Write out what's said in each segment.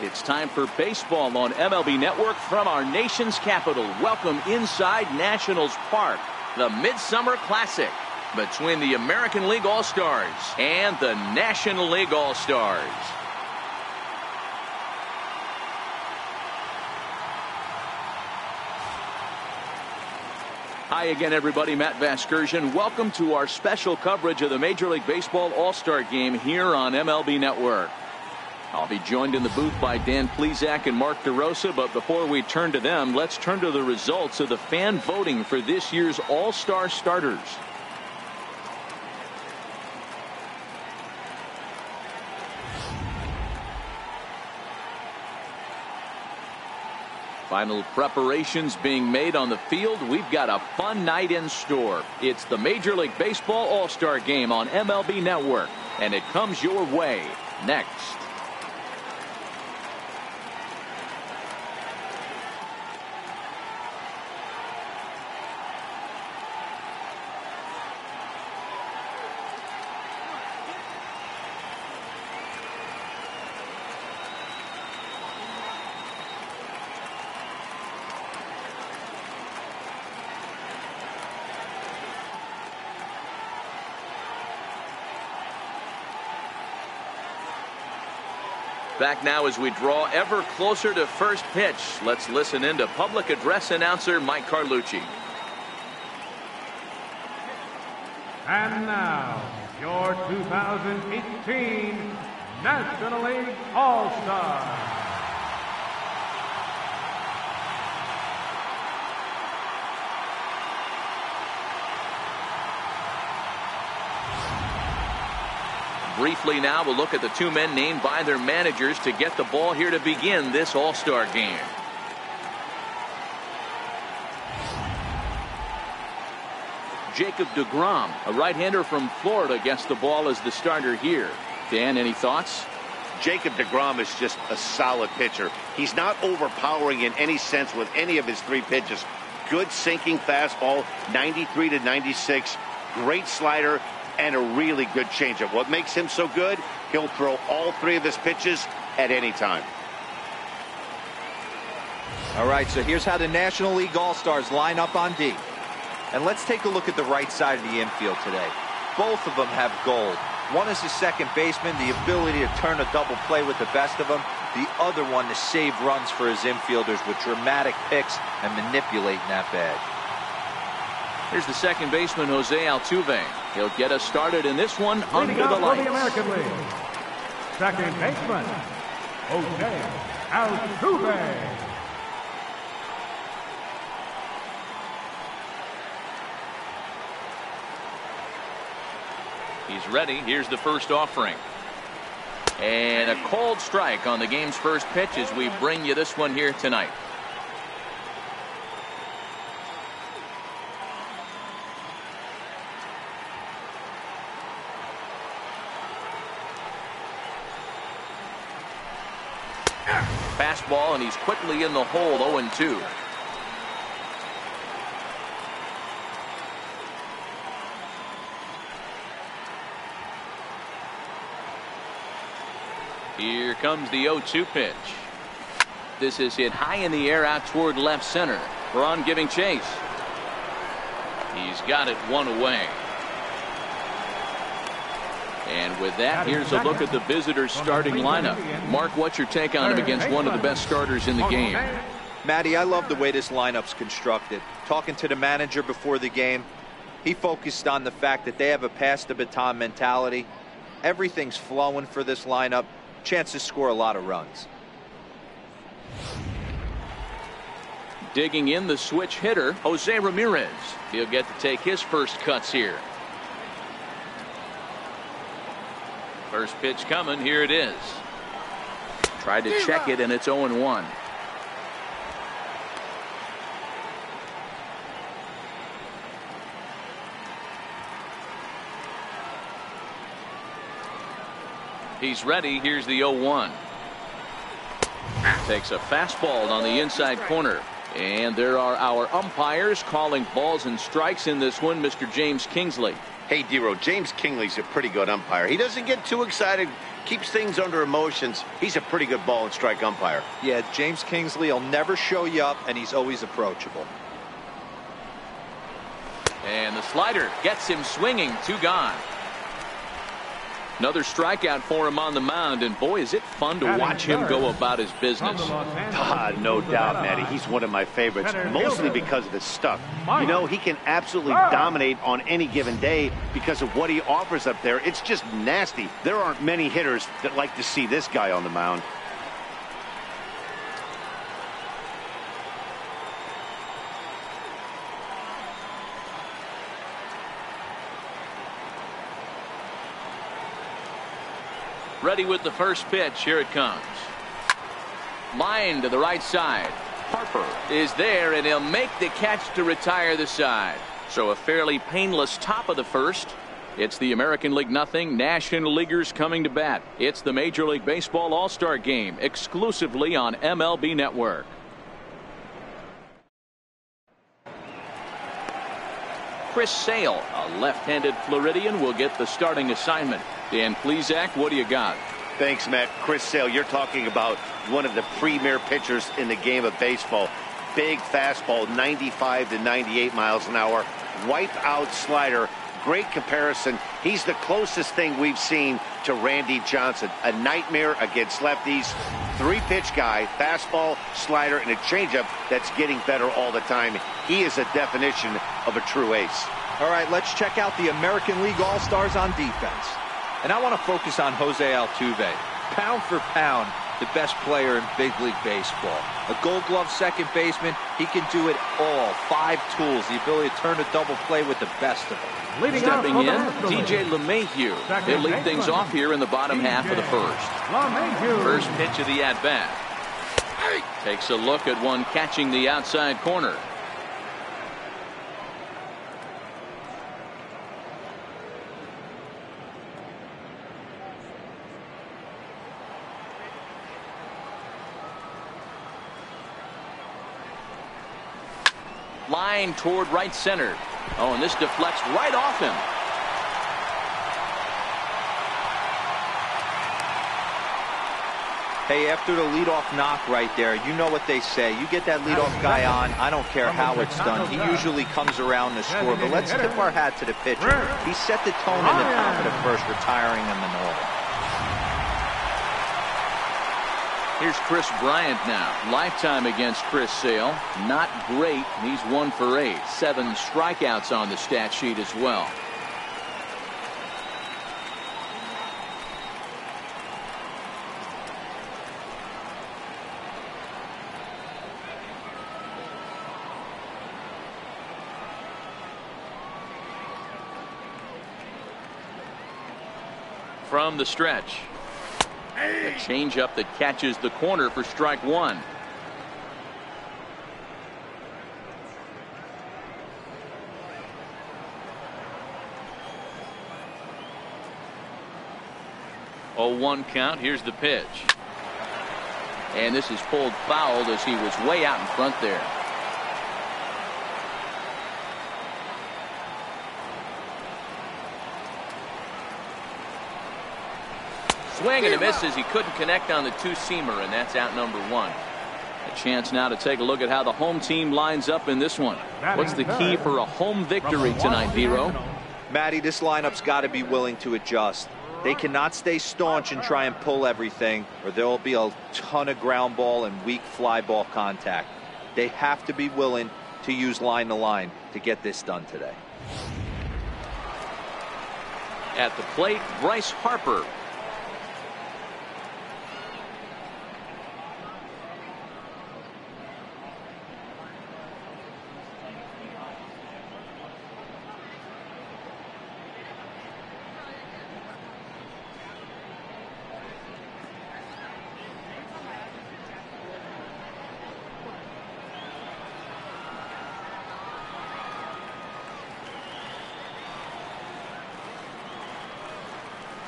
It's time for baseball on MLB Network from our nation's capital. Welcome inside Nationals Park, the Midsummer Classic between the American League All-Stars and the National League All-Stars. Hi again, everybody. Matt Vasgersian. Welcome to our special coverage of the Major League Baseball All-Star Game here on MLB Network. I'll be joined in the booth by Dan Plesac and Mark DeRosa, but before we turn to them, let's turn to the results of the fan voting for this year's All-Star starters. Final preparations being made on the field. We've got a fun night in store. It's the Major League Baseball All-Star Game on MLB Network, and it comes your way next. Back now as we draw ever closer to first pitch. Let's listen in to public address announcer Mike Carlucci. And now, your 2018 National League All-Stars. Briefly now, we'll look at the two men named by their managers to get the ball here to begin this All-Star game. Jacob deGrom, a right-hander from Florida, gets the ball as the starter here. Dan, any thoughts? Jacob deGrom is just a solid pitcher. He's not overpowering in any sense with any of his three pitches. Good sinking fastball, 93 to 96, great slider, and a really good changeup. What makes him so good? He'll throw all three of his pitches at any time. All right, so here's how the National League All-Stars line up on D. And let's take a look at the right side of the infield today. Both of them have gold. One is the second baseman, the ability to turn a double play with the best of them. The other one to save runs for his infielders with dramatic picks and manipulating that bag. Here's the second baseman, Jose Altuve. He'll get us started in this one under the lights. For the American League, second baseman, Jose Altuve. He's ready. Here's the first offering. And a called strike on the game's first pitch as we bring you this one here tonight. Fastball, and he's quickly in the hole. 0-2. Here comes the 0-2 pitch. This is hit high in the air out toward left center. Braun giving chase. He's got it one away. And with that, here's a look at the visitors' starting lineup. Mark, what's your take on him against one of the best starters in the game? Matty, I love the way this lineup's constructed. Talking to the manager before the game, he focused on the fact that they have a pass the baton mentality. Everything's flowing for this lineup. Chance to score a lot of runs. Digging in the switch hitter, Jose Ramirez. He'll get to take his first cuts here. First pitch coming. Here it is. Tried to check it, and it's 0-1. He's ready. Here's the 0-1. Takes a fastball on the inside corner. And there are our umpires calling balls and strikes in this one, Mr. James Kingsley. Hey, Dero, James Kingley's a pretty good umpire. He doesn't get too excited, keeps things under emotions. He's a pretty good ball and strike umpire. Yeah, James Kingsley will never show you up, and he's always approachable. And the slider gets him swinging. 2 gone. Another strikeout for him on the mound, and boy, is it fun to watch him go about his business. No doubt, Matty. He's one of my favorites, mostly because of his stuff. You know, he can absolutely dominate on any given day because of what he offers up there. It's just nasty. There aren't many hitters that like to see this guy on the mound. Ready with the first pitch. Here it comes. Line to the right side. Harper is there, and he'll make the catch to retire the side. So a fairly painless top of the first. It's the American League nothing. National Leaguers coming to bat. It's the Major League Baseball All-Star Game exclusively on MLB Network. Chris Sale, a left-handed Floridian, will get the starting assignment. Dan Plesac, what do you got? Thanks, Matt. Chris Sale, you're talking about one of the premier pitchers in the game of baseball. Big fastball, 95 to 98 miles an hour. Wipe out slider. Great comparison. He's the closest thing we've seen to Randy Johnson. A nightmare against lefties. 3-pitch guy, fastball, slider, and a changeup that's getting better all the time. He is a definition of a true ace. All right, let's check out the American League All-Stars on defense. And I want to focus on Jose Altuve. Pound for pound, the best player in big league baseball. A Gold Glove second baseman, he can do it all. 5 tools, the ability to turn a double play with the best of them. Stepping in, DJ LeMahieu. He'll lead things off here in the bottom half of the first. First pitch of the at-bat. Takes a look at one catching the outside corner. Line toward right center. Oh, and this deflects right off him. Hey, after the leadoff knock right there, you know what they say. You get that leadoff guy on, I don't care how it's done. He usually comes around to score. But let's tip our hat to the pitcher. He set the tone in the top of the first, retiring him in order. Here's Chris Bryant now. Lifetime against Chris Sale. Not great. He's 1 for 8. 7 strikeouts on the stat sheet as well. From the stretch. A changeup that catches the corner for strike 1. Oh, 1 count. Here's the pitch. And this is pulled foul as he was way out in front there. Swing and a miss as he couldn't connect on the 2-seamer, and that's out number 1. A chance now to take a look at how the home team lines up in this one. What's the key for a home victory tonight, Dero? Matty, this lineup's got to be willing to adjust. They cannot stay staunch and try and pull everything, or there will be a ton of ground ball and weak fly ball contact. They have to be willing to use line to line to get this done today. At the plate, Bryce Harper.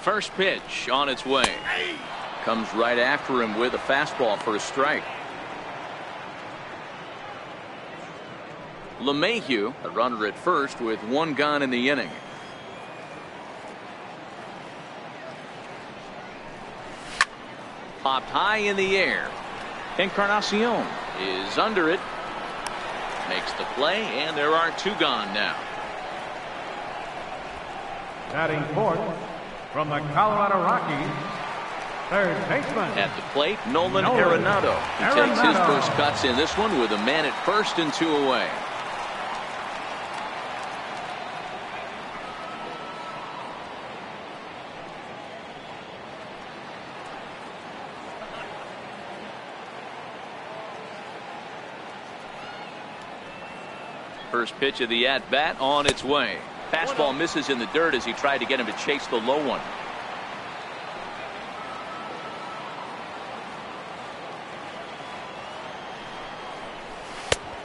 First pitch on its way. Comes right after him with a fastball for a strike. LeMahieu, a runner at first with 1 gone in the inning. Popped high in the air. Encarnacion is under it. Makes the play, and there are two gone now. Batting fourth from the Colorado Rockies, third baseman. At the plate, Nolan Arenado. He takes his first cuts in this one with a man at first and two away. First pitch of the at-bat on its way. Fastball misses in the dirt as he tried to get him to chase the low one.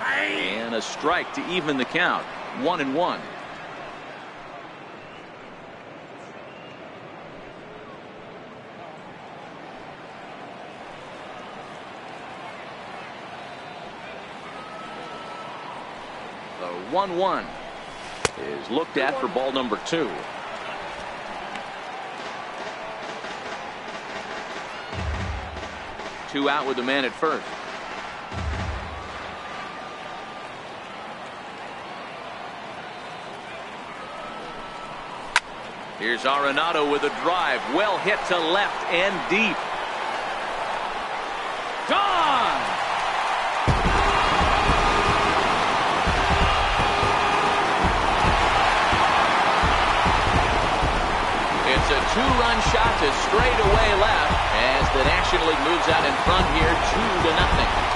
And a strike to even the count. 1-1. The 1-1 is looked at for ball number 2. Two out with the man at first. Here's Arenado with a drive. Well hit to left and deep. Gone! It's a two-run shot to straightaway left as the National League moves out in front here 2-0.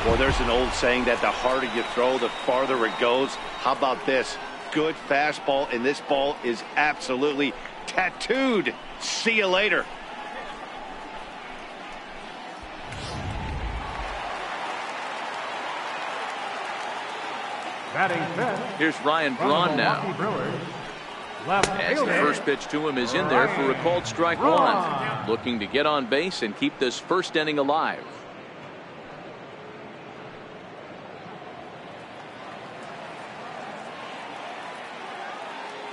Well, there's an old saying that the harder you throw, the farther it goes. How about this? Good fastball, and this ball is absolutely tattooed. See you later. Batting fifth. Here's Ryan Braun now. As the first pitch to him is in there for a called strike one. Looking to get on base and keep this first inning alive.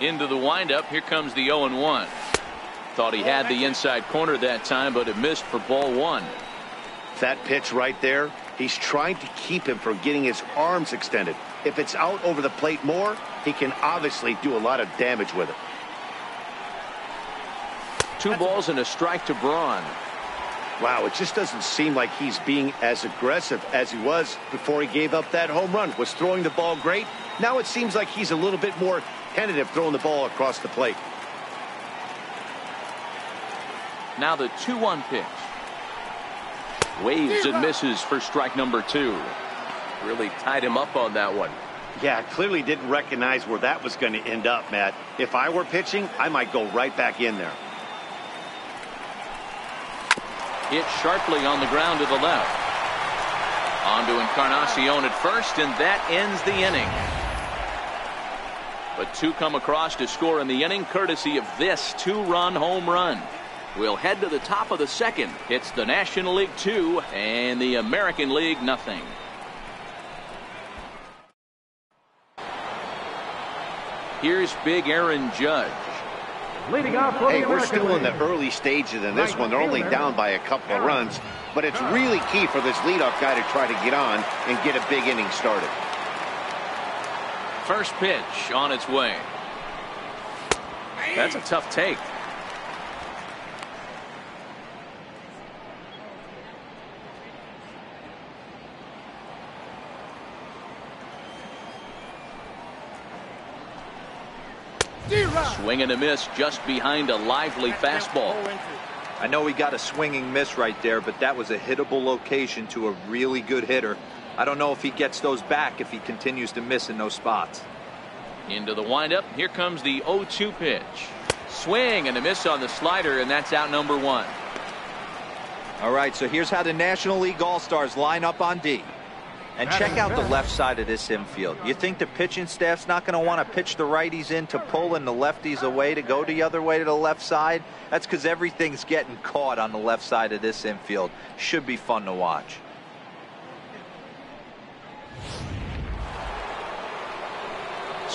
Into the windup. Here comes the 0-1. Thought he had the inside corner that time, but it missed for ball one. That pitch right there, he's trying to keep him from getting his arms extended. If it's out over the plate more, he can obviously do a lot of damage with it. 2 balls and a strike to Braun. Wow, it just doesn't seem like he's being as aggressive as he was before he gave up that home run. Was throwing the ball great. Now it seems like he's a little bit more tentative throwing the ball across the plate. Now the 2-1 pitch. Waves and misses for strike number 2. Really tied him up on that one. Yeah, clearly didn't recognize where that was going to end up, Matt. If I were pitching, I might go right back in there. Hit sharply on the ground to the left. On to Encarnacion at first, and that ends the inning. But 2 come across to score in the inning, courtesy of this 2-run home run. We'll head to the top of the second. It's the National League 2 and the American League nothing. Here's Big Aaron Judge. Leading off for Hey, the we're American still in the League. early stages in this one. They're only down by a couple of runs, but it's really key for this leadoff guy to try to get on and get a big inning started. First pitch on its way. That's a tough take. Swing and a miss just behind a lively fastball. I know he got a swinging miss right there, but that was a hittable location to a really good hitter. I don't know if he gets those back if he continues to miss in those spots. Into the windup. Here comes the 0-2 pitch. Swing and a miss on the slider, and that's out number 1. All right, so here's how the National League All-Stars line up on D. And check out the left side of this infield. You think the pitching staff's not going to want to pitch the righties in to pull and the lefties away to go the other way to the left side? That's because everything's getting caught on the left side of this infield. Should be fun to watch.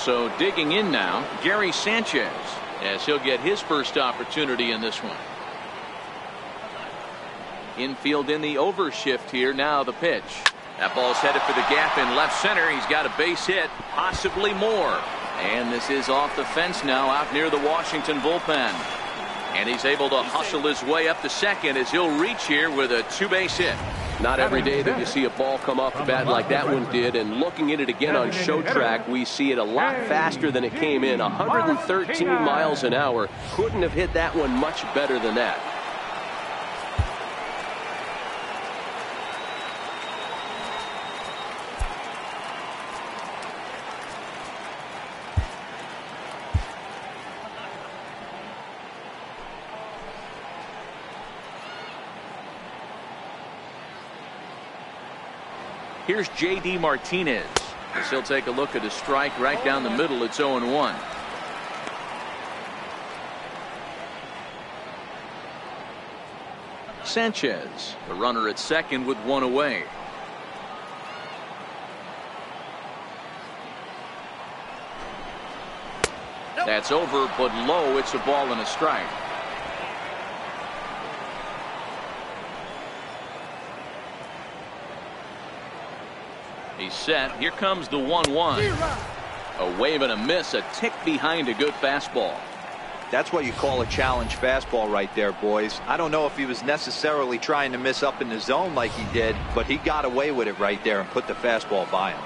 So digging in now, Gary Sanchez, as he'll get his first opportunity in this one. Infield in the overshift here. Now the pitch. That ball's headed for the gap in left center. He's got a base hit, possibly more. And this is off the fence now, out near the Washington bullpen. And he's able to hustle his way up to second as he'll reach here with a two-base hit. Not every day that you see a ball come off the bat like that one did, and looking at it again on show track, we see it a lot faster than it came in. 113 miles an hour. Couldn't have hit that one much better than that. Here's J.D. Martinez. As he'll take a look at a strike right down the middle. It's 0-1. Sanchez, the runner at second with one away. That's over, but low. It's a ball and a strike. He's set. Here comes the 1-1. A wave and a miss, a tick behind a good fastball. That's what you call a challenge fastball right there, boys. I don't know if he was necessarily trying to miss up in the zone like he did, but he got away with it right there and put the fastball by him.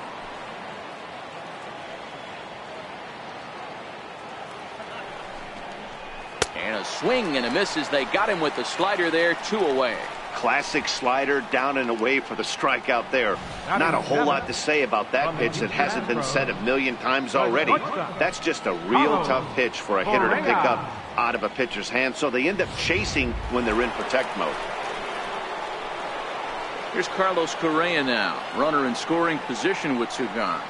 And a swing and a miss as they got him with the slider there. 2 away. Classic slider, down and away for the strikeout there. Not a whole lot to say about that pitch that hasn't been said a million times already. That's just a real tough pitch for a hitter to pick up out of a pitcher's hand, so they end up chasing when they're in protect mode. Here's Carlos Correa now, runner in scoring position with 2 gone.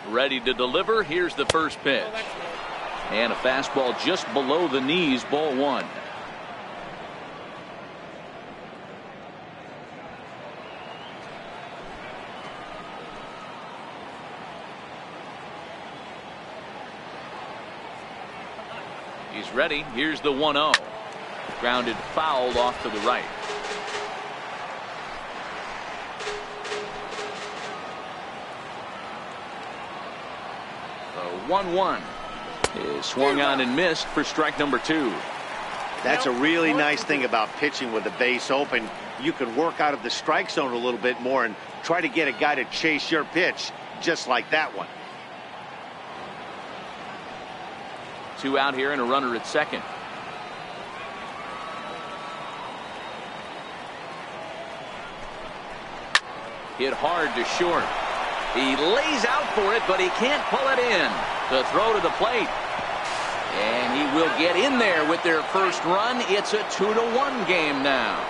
Ready to deliver. Here's the first pitch. And a fastball just below the knees, ball 1. He's ready. Here's the 1-0. Grounded foul off to the right. The 1-1 is swung on and missed for strike number 2. That's a really nice thing about pitching with the base open. You can work out of the strike zone a little bit more and try to get a guy to chase your pitch just like that one. 2 out here and a runner at second. Hit hard to short. He lays out for it, but he can't pull it in. The throw to the plate. And he will get in there with their first run. It's a 2-1 game now.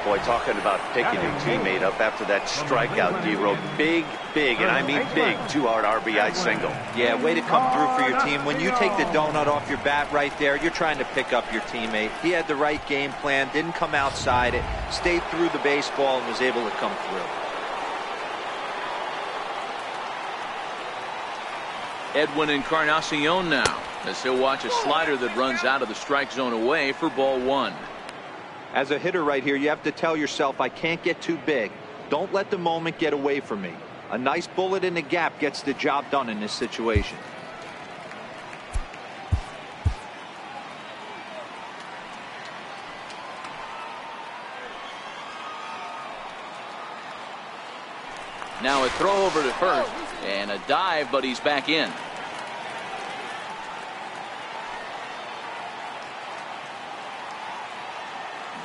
Boy, talking about picking your teammate up after that strikeout, D-Road. Big, and I mean big, 2-out RBI single. Yeah, way to come through for your team. When you take the donut off your bat right there, you're trying to pick up your teammate. He had the right game plan, didn't come outside it, stayed through the baseball, and was able to come through. Edwin Encarnacion now, as he'll watch a slider that runs out of the strike zone away for ball 1. As a hitter right here, you have to tell yourself, I can't get too big. Don't let the moment get away from me. A nice bullet in the gap gets the job done in this situation. Now a throw over to first and a dive, but he's back in.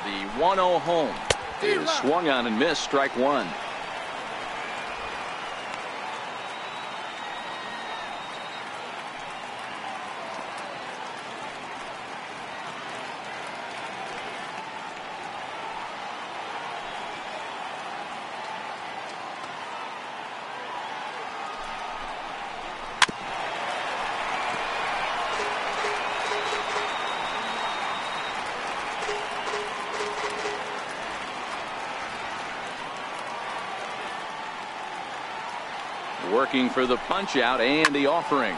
The 1-0 home is swung on and missed, strike 1. looking for the punch out and the offering.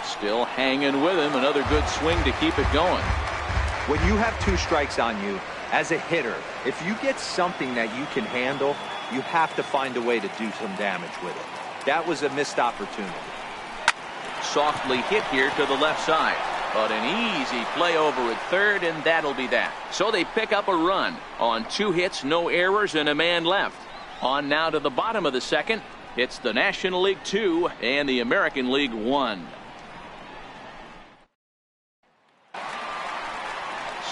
Still hanging with him. Another good swing to keep it going. When you have 2 strikes on you as a hitter, if you get something that you can handle, you have to find a way to do some damage with it. That was a missed opportunity. Softly hit here to the left side. But an easy play over at third, and that'll be that. So they pick up a run on 2 hits, no errors, and a man left. On now to the bottom of the second. It's the National League 2 and the American League 1.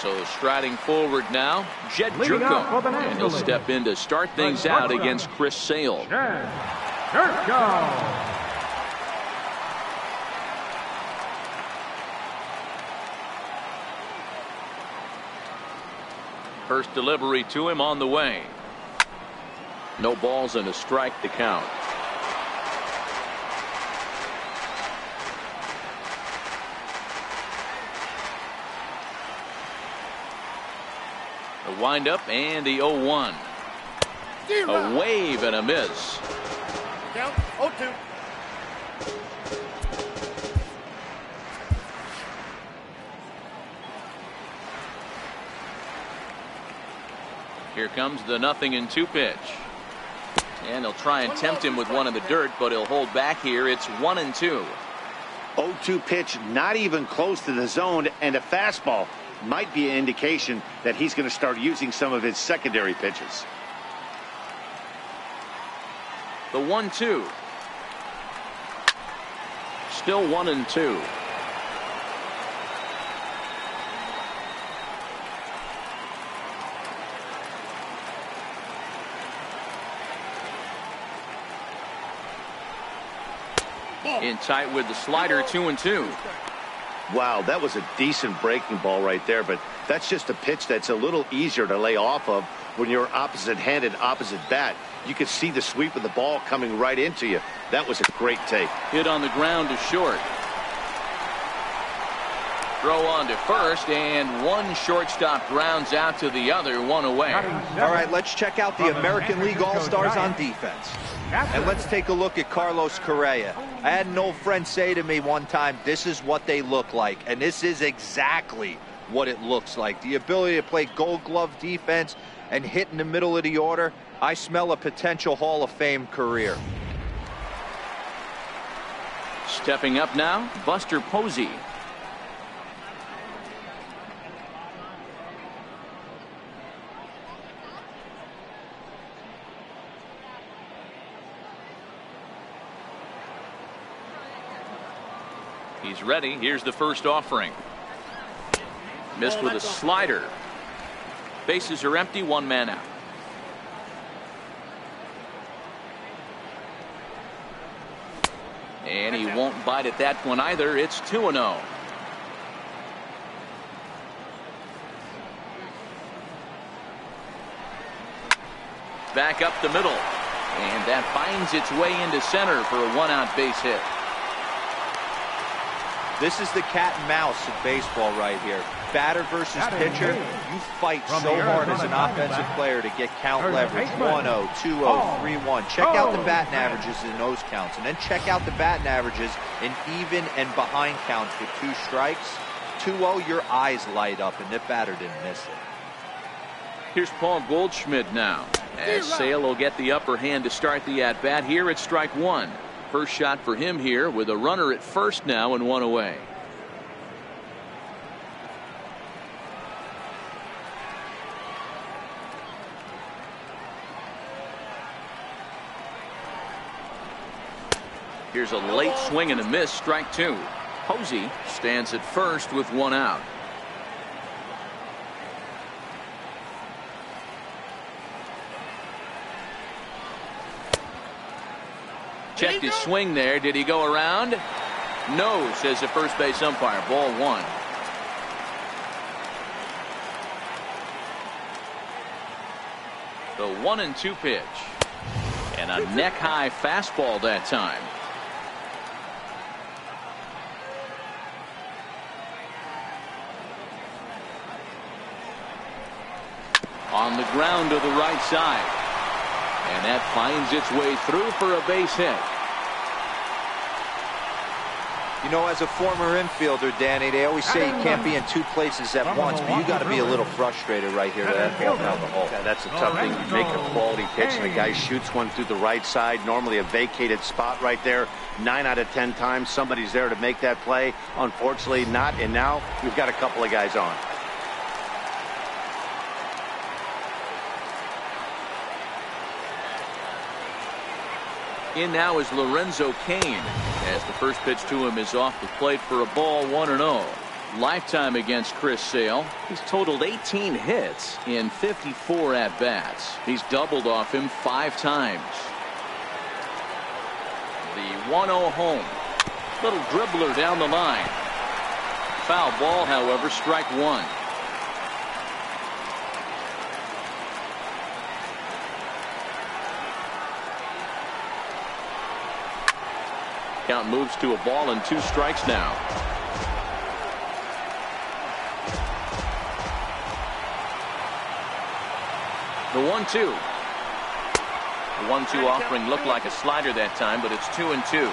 So striding forward now, Jed Jerko, and he'll step in to start things out against Chris Sale. Jerko. First delivery to him on the way. No balls and a strike to count. The windup and the 0-1. A wave and a miss. Count 0-2. Here comes the 0-2 pitch. And they'll try and tempt him with one in the dirt, but he'll hold back here. It's 1-2. 0-2 pitch, not even close to the zone, and a fastball might be an indication that he's going to start using some of his secondary pitches. The 1-2. Still 1-2. In tight with the slider, 2-2. Wow, that was a decent breaking ball right there, but that's just a pitch that's a little easier to lay off of when you're opposite-handed, opposite bat. You could see the sweep of the ball coming right into you. That was a great take. Hit on the ground to short. Throw on to first, and one shortstop grounds out to the other, one away. All right, let's check out the American League All-Stars on defense. And let's take a look at Carlos Correa. I had an old friend say to me one time, this is what they look like. And this is exactly what it looks like. The ability to play Gold Glove defense and hit in the middle of the order. I smell a potential Hall of Fame career. Stepping up now, Buster Posey. He's ready. Here's the first offering. Missed with a slider. Bases are empty, one man out. And he won't bite at that one either. It's 2-0. Back up the middle. And that finds its way into center for a one-out base hit. This is the cat and mouse of baseball right here. Batter versus pitcher. You fight so hard as an offensive player to get count leverage. 1-0, 2-0, 3-1. Check out the batting averages in those counts. And then check out the batting averages in even and behind counts with 2 strikes. 2-0, your eyes light up, and the batter didn't miss it. Here's Paul Goldschmidt now. As Sale will get the upper hand to start the at-bat. Here it's strike 1. First shot for him here with a runner at first now and one away. Here's a late swing and a miss, strike 2. Posey stands at first with one out. Checked his swing there. Did he go around? No, says the first base umpire. Ball 1. The 1-2 pitch. And a neck-high fastball that time. On the ground to the right side. And that finds its way through for a base hit. You know, as a former infielder, Danny, they always say you can't be in two places at once, but you got to be a little frustrated right here. That ball down the hole. Yeah, that's a tough thing. You make a quality pitch, and the guy shoots one through the right side. Normally a vacated spot right there. 9 out of 10 times somebody's there to make that play. Unfortunately, not. And now we've got a couple of guys on. In now is Lorenzo Cain, as the first pitch to him is off the plate for a ball, 1-0. Lifetime against Chris Sale. He's totaled 18 hits in 54 at-bats. He's doubled off him 5 times. The 1-0 home. Little dribbler down the line. Foul ball, however, strike one. Count moves to a ball and 2 strikes now. The 1-2. The 1-2 offering looked like a slider that time, but it's 2-2.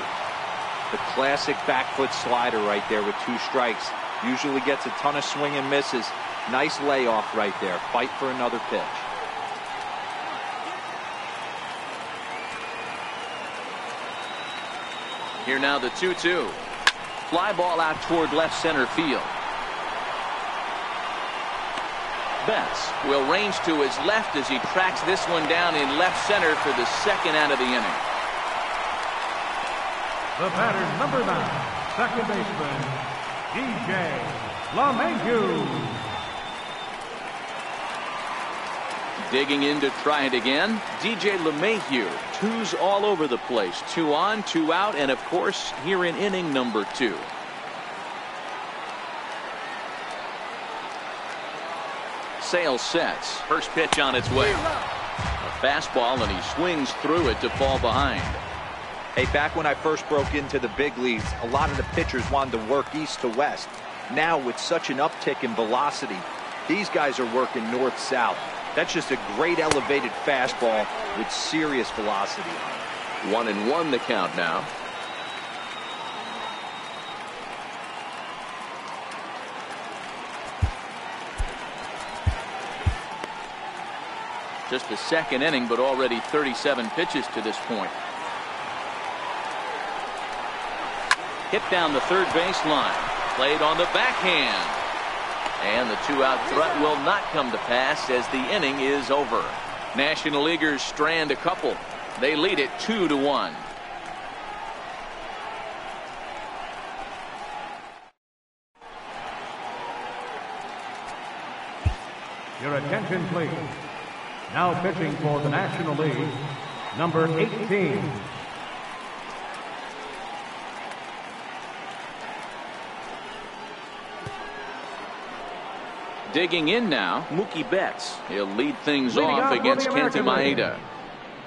The classic back foot slider right there with 2 strikes. Usually gets a ton of swing and misses. Nice layoff right there. Fight for another pitch. Here now the 2-2. Fly ball out toward left center field. Betts will range to his left as he tracks this one down in left center for the second out of the inning. The batter, number 9, second baseman, DJ LeMahieu. Digging in to try it again, DJ LeMahieu. 2s all over the place. 2 on, 2 out, and of course here in inning number 2. Sale sets. First pitch on its way. A fastball, and he swings through it to fall behind. Hey, back when I first broke into the big leagues, a lot of the pitchers wanted to work east to west. Now, with such an uptick in velocity, these guys are working north-south. That's just a great elevated fastball with serious velocity. 1-1 the count now. Just the second inning, but already 37 pitches to this point. Hit down the third baseline. Played on the backhand. And the 2-out threat will not come to pass as the inning is over. National Leaguers strand a couple. They lead it 2-1. Your attention, please. Now pitching for the National League, number 18. Digging in now, Mookie Betts. He'll lead things off against Kenta Maeda.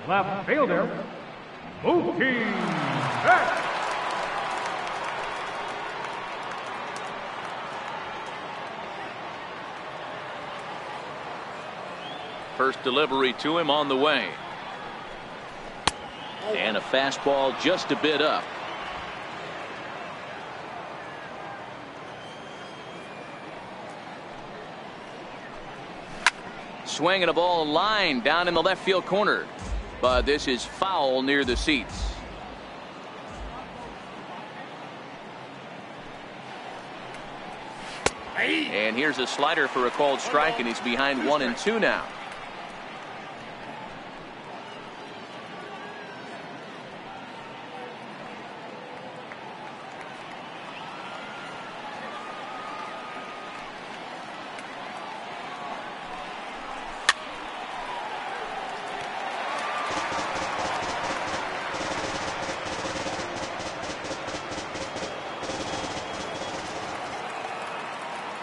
Left fielder, Mookie Betts. First delivery to him on the way. And a fastball just a bit up. Swinging a ball line down in the left field corner. But this is foul near the seats. And here's a slider for a called strike, and he's behind 1-2 now.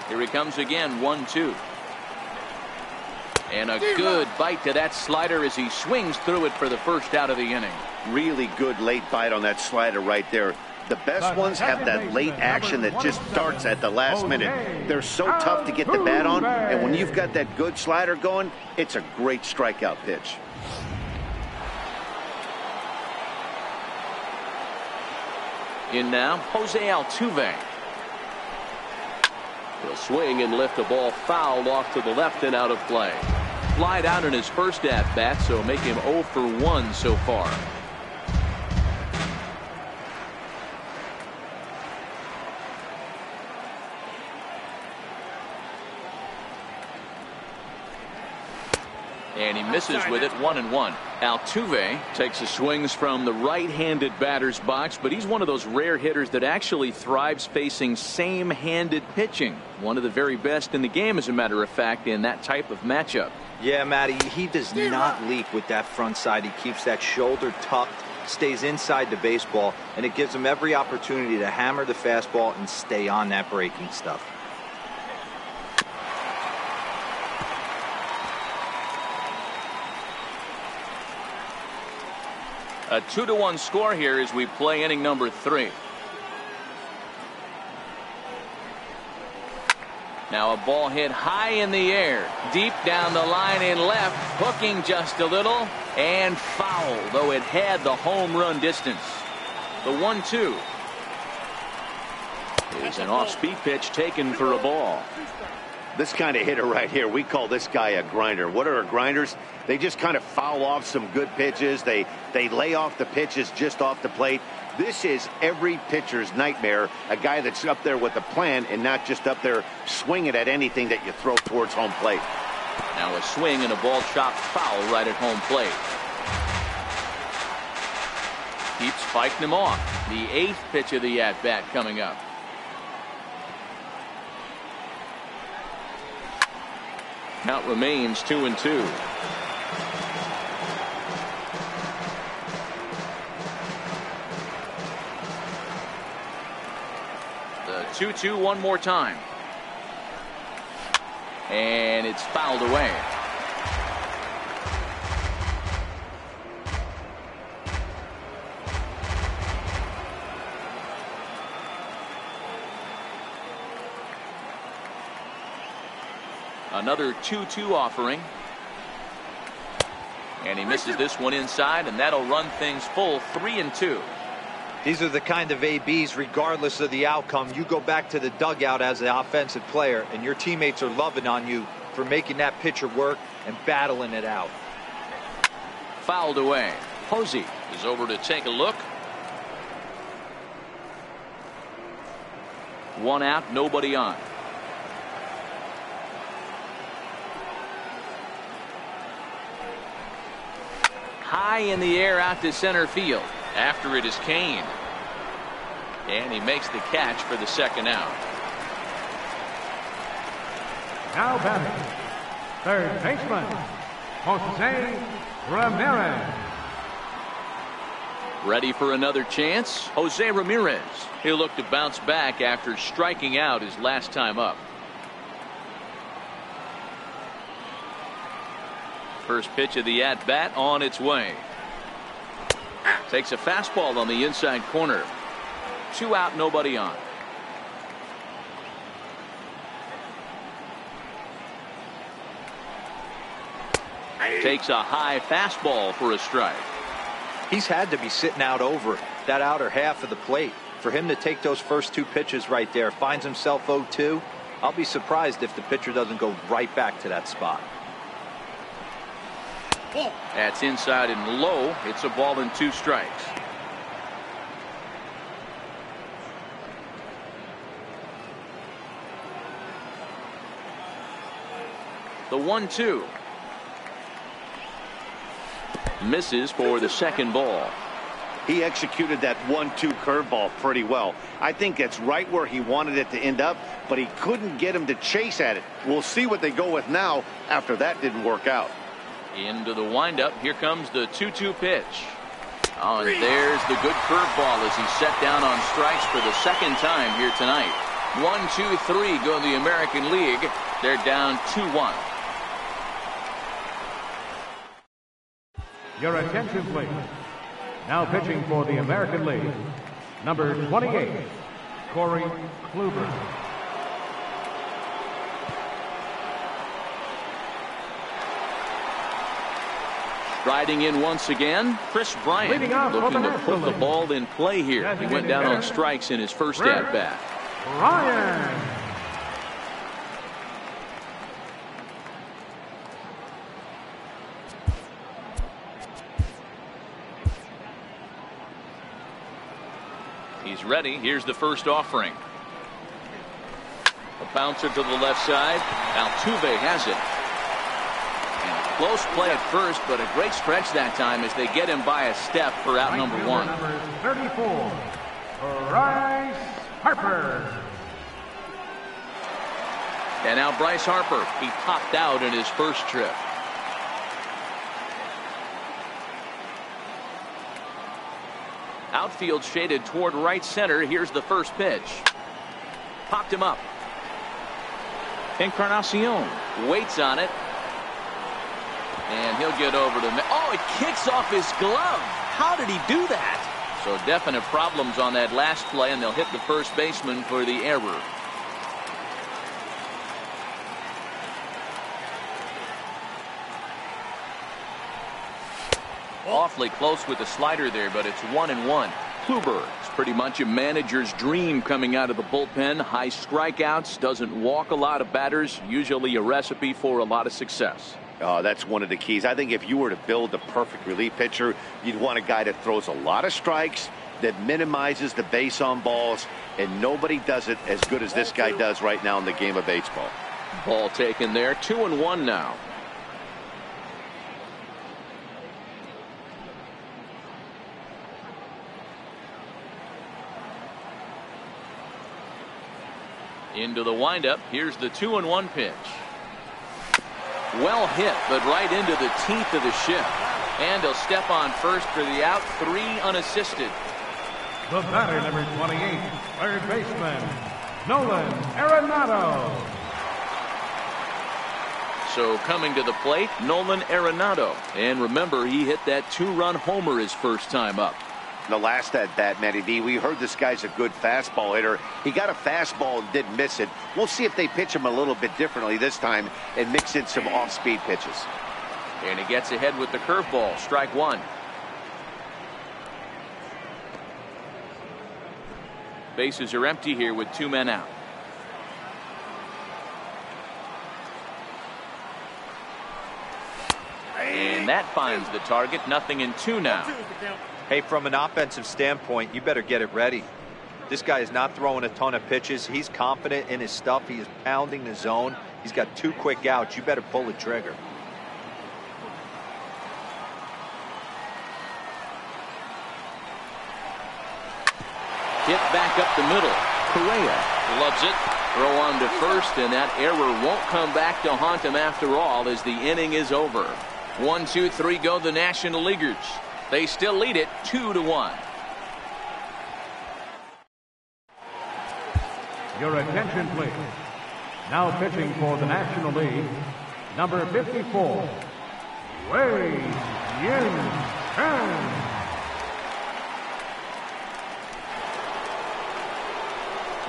Here he comes again, 1-2. And a good bite to that slider as he swings through it for the first out of the inning. Really good late bite on that slider right there. The best ones have that late action that just starts at the last minute. They're so tough to get the bat on, and when you've got that good slider going, it's a great strikeout pitch. In now, Jose Altuve. He'll swing and lift a ball fouled off to the left and out of play. Flied out in his first at-bat, so make him 0 for 1 so far. And he misses with it, 1-1. Altuve takes his swings from the right-handed batter's box, but he's one of those rare hitters that actually thrives facing same-handed pitching. One of the very best in the game, as a matter of fact, in that type of matchup. Yeah, Matty, he does not leak with that front side. He keeps that shoulder tucked, stays inside the baseball, and it gives him every opportunity to hammer the fastball and stay on that breaking stuff. A 2-1 score here as we play inning number 3. Now a ball hit high in the air, deep down the line in left, hooking just a little, and foul, though it had the home run distance. The 1-2 is an off-speed pitch taken for a ball. This kind of hitter right here, we call this guy a grinder. What are grinders? They just kind of foul off some good pitches. They lay off the pitches just off the plate. This is every pitcher's nightmare, a guy that's up there with a plan and not just up there swinging at anything that you throw towards home plate. Now a swing and a ball chopped foul right at home plate. Keeps fighting him off. The 8th pitch of the at-bat coming up. Count remains 2-2. The 2-2 one more time. And it's fouled away. Another 2-2 offering. And he misses this one inside, and that'll run things full 3-2. These are the kind of ABs, regardless of the outcome. You go back to the dugout as an offensive player, and your teammates are loving on you for making that pitcher work and battling it out. Fouled away. Posey is over to take a look. One out, nobody on. High in the air out to center field. After it is Kane. And he makes the catch for the second out. Now batting, third baseman, Jose Ramirez. Ready for another chance? Jose Ramirez. He'll look to bounce back after striking out his last time up. First pitch of the at-bat on its way. Takes a fastball on the inside corner. 2 out, nobody on. Takes a high fastball for a strike. He's had to be sitting out over that outer half of the plate. For him to take those first 2 pitches right there, finds himself 0-2. I'll be surprised if the pitcher doesn't go right back to that spot. That's inside and low. It's a ball and 2 strikes. The 1-2 misses for the second ball. He executed that 1-2 curveball pretty well. I think that's right where he wanted it to end up, but he couldn't get him to chase at it. We'll see what they go with now after that didn't work out. Into the windup. Here comes the 2-2 pitch. Oh, and there's the good curveball as he's set down on strikes for the second time here tonight. 1-2-3 go to the American League. They're down 2-1. Your attention, please. Now pitching for the American League, number 28, Corey Kluber. Riding in once again, Chris Bryant, looking to put the ball in play here. He went down on strikes in his first at-bat. Bryant. He's ready. Here's the first offering. A bouncer to the left side. Altuve has it. And a close play at first, but a great stretch that time as they get him by a step for out number one. Number 34, Bryce Harper. And now Bryce Harper. He popped out in his first trip. Outfield shaded toward right center. Here's the first pitch. Popped him up. Encarnacion waits on it. And he'll get over to... Oh, it kicks off his glove. How did he do that? So definite problems on that last play, and they'll hit the first baseman for the error. Awfully close with the slider there, but it's 1-1. Kluber is pretty much a manager's dream coming out of the bullpen. High strikeouts, doesn't walk a lot of batters, usually a recipe for a lot of success. Oh, that's one of the keys. I think if you were to build a perfect relief pitcher, you'd want a guy that throws a lot of strikes, that minimizes the base on balls, and nobody does it as good as this guy does right now in the game of baseball. Ball taken there. 2-1 now. Into the windup. Here's the 2-1 pitch. Well hit, but right into the teeth of the shift. And he'll step on first for the out. 3 unassisted. The batter, number 28, third baseman, Nolan Arenado. So coming to the plate, Nolan Arenado. And remember, he hit that 2-run homer his first time up. The last at bat, Matty V, we heard this guy's a good fastball hitter. He got a fastball and didn't miss it. We'll see if they pitch him a little bit differently this time and mix in some off-speed pitches. And he gets ahead with the curveball. Strike one. Bases are empty here with 2 men out. And that finds the target. 0-2 now. Hey, from an offensive standpoint, you better get it ready. This guy is not throwing a ton of pitches. He's confident in his stuff. He is pounding the zone. He's got 2 quick outs. You better pull the trigger. Hit back up the middle. Correa loves it. Throw on to first, and that error won't come back to haunt him after all as the inning is over. 1, 2, 3 go the National Leaguers. They still lead it 2-1. Your attention, please. Now pitching for the National League, number 54, Wei Yin Chen.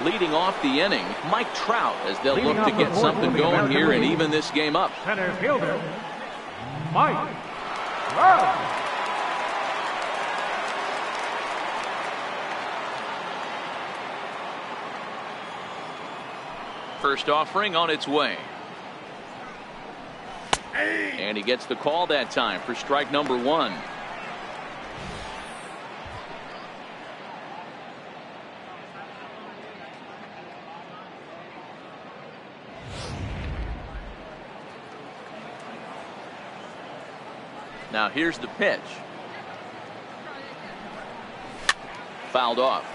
Leading off the inning, Mike Trout, as they'll look to get something going here and even this game up. Center fielder, Mike Trout. First offering on its way. And he gets the call that time for strike number 1. Now here's the pitch. Fouled off.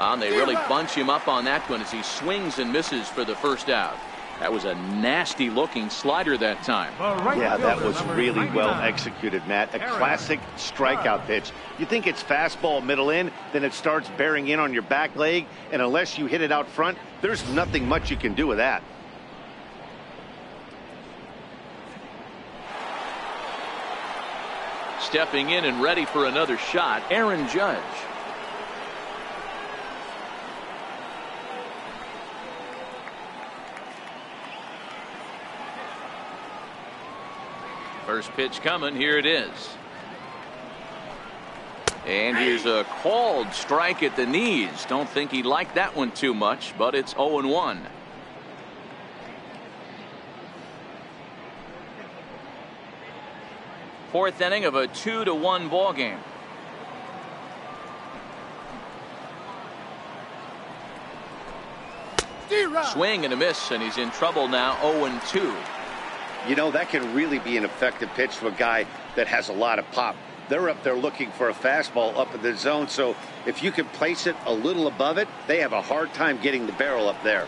And they really bunch him up on that one as he swings and misses for the first out. That was a nasty looking slider that time. Yeah, that was really well executed, Matt. A classic strikeout pitch. You think it's fastball middle in, then it starts bearing in on your back leg, and unless you hit it out front, there's nothing much you can do with that. Stepping in and ready for another shot, Aaron Judge. First pitch coming. Here it is. And here's a called strike at the knees. Don't think he liked that one too much, but it's 0-1. Fourth inning of a 2-1 ball game. Swing and a miss, and he's in trouble now. 0-2. You know, that can really be an effective pitch to a guy that has a lot of pop. They're up there looking for a fastball up in the zone, so if you can place it a little above it, they have a hard time getting the barrel up there.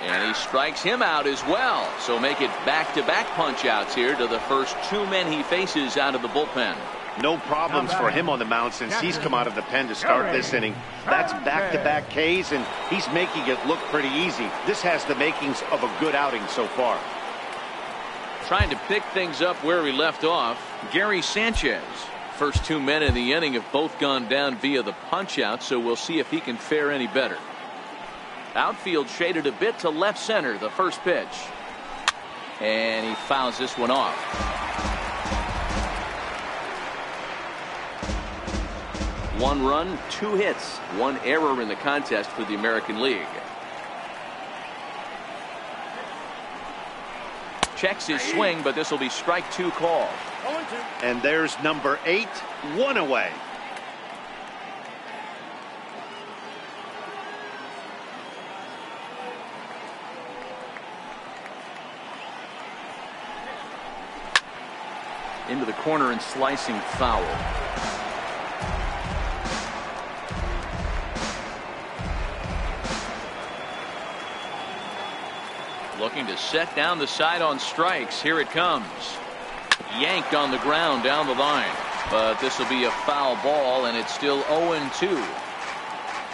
And he strikes him out as well. So make it back-to-back punch-outs here to the first two men he faces out of the bullpen. No problems for him on the mound since he's come out of the pen to start this inning. That's back-to-back Ks, and he's making it look pretty easy. This has the makings of a good outing so far. Trying to pick things up where we left off, Gary Sanchez. First two men in the inning have both gone down via the punch-out, so we'll see if he can fare any better. Outfield shaded a bit to left center, the first pitch. And he fouls this one off. One run, two hits, one error in the contest for the American League. Checks his swing, but this will be strike two call. And there's number 8, one away. Into the corner and slicing foul. Looking to set down the side on strikes. Here it comes. Yanked on the ground down the line. But this will be a foul ball, and it's still 0-2.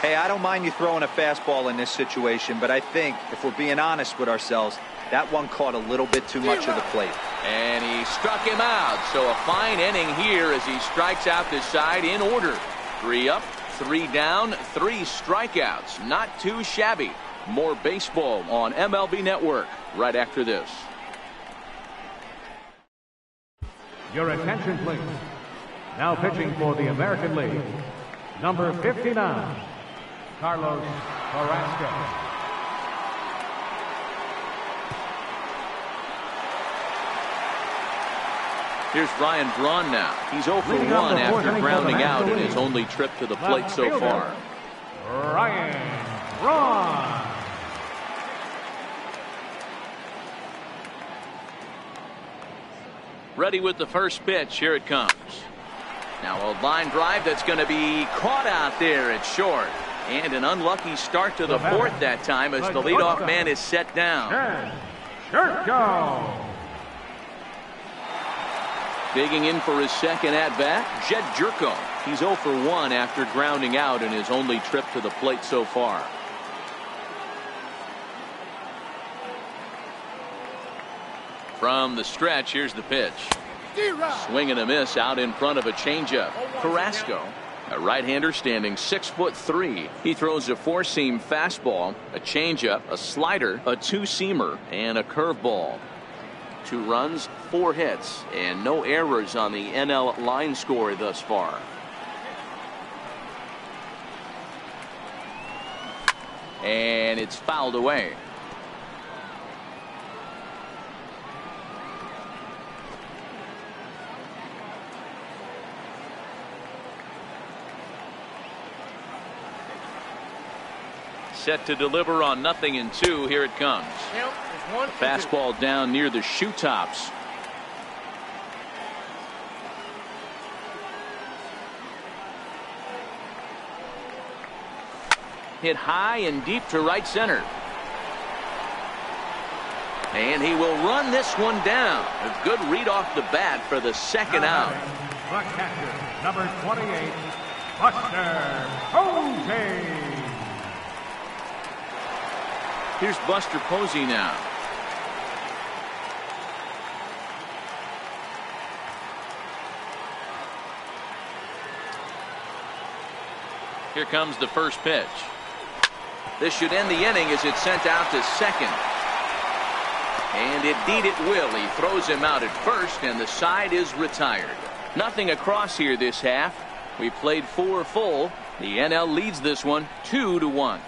Hey, I don't mind you throwing a fastball in this situation, but I think if we're being honest with ourselves, that one caught a little bit too much of the plate. And he struck him out. So a fine inning here as he strikes out the side in order. 3 up, 3 down, 3 strikeouts. Not too shabby. More baseball on MLB Network right after this. Your attention, please. Now pitching for the American League, number 59, Carlos Carrasco. Here's Ryan Braun now. He's 0 for 1 after grounding out in his only trip to the plate so far. Ryan Braun. Ready with the first pitch. Here it comes. Now a line drive that's going to be caught out there at short. And an unlucky start to the fourth that time as the leadoff man is set down. Digging in for his second at-bat, Jed Jerko. He's 0 for 1 after grounding out in his only trip to the plate so far. From the stretch, here's the pitch. Swing and a miss out in front of a changeup. Carrasco, a right-hander standing 6'3". He throws a four-seam fastball, a changeup, a slider, a two-seamer, and a curveball. 2 runs, 4 hits, and no errors on the NL line score thus far. And it's fouled away. Set to deliver on 0-2. Here it comes. Fastball down near the shoe tops. Hit high and deep to right center. And he will run this one down. A good read off the bat for the second out. The catcher, number 28, Buster Posey. Here's Buster Posey now. Here comes the first pitch. This should end the inning as it's sent out to second. And indeed it will. He throws him out at first, and the side is retired. Nothing across here this half. We played 4 full. The NL leads this one 2-1.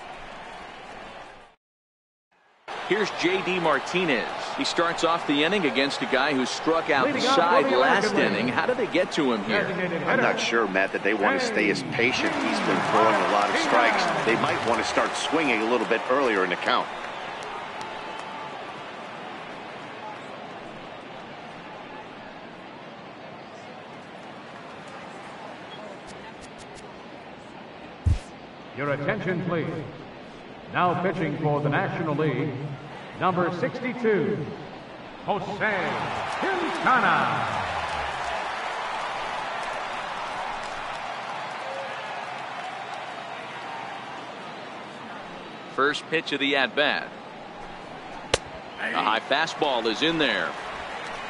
Here's J.D. Martinez. He starts off the inning against a guy who struck out the side last inning. How did they get to him here? I'm not sure, Matt, that they want to stay as patient. He's been throwing a lot of strikes. They might want to start swinging a little bit earlier in the count. Your attention, please. Now pitching for the National League, number 62, Jose Quintana. First pitch of the at-bat. A high fastball is in there.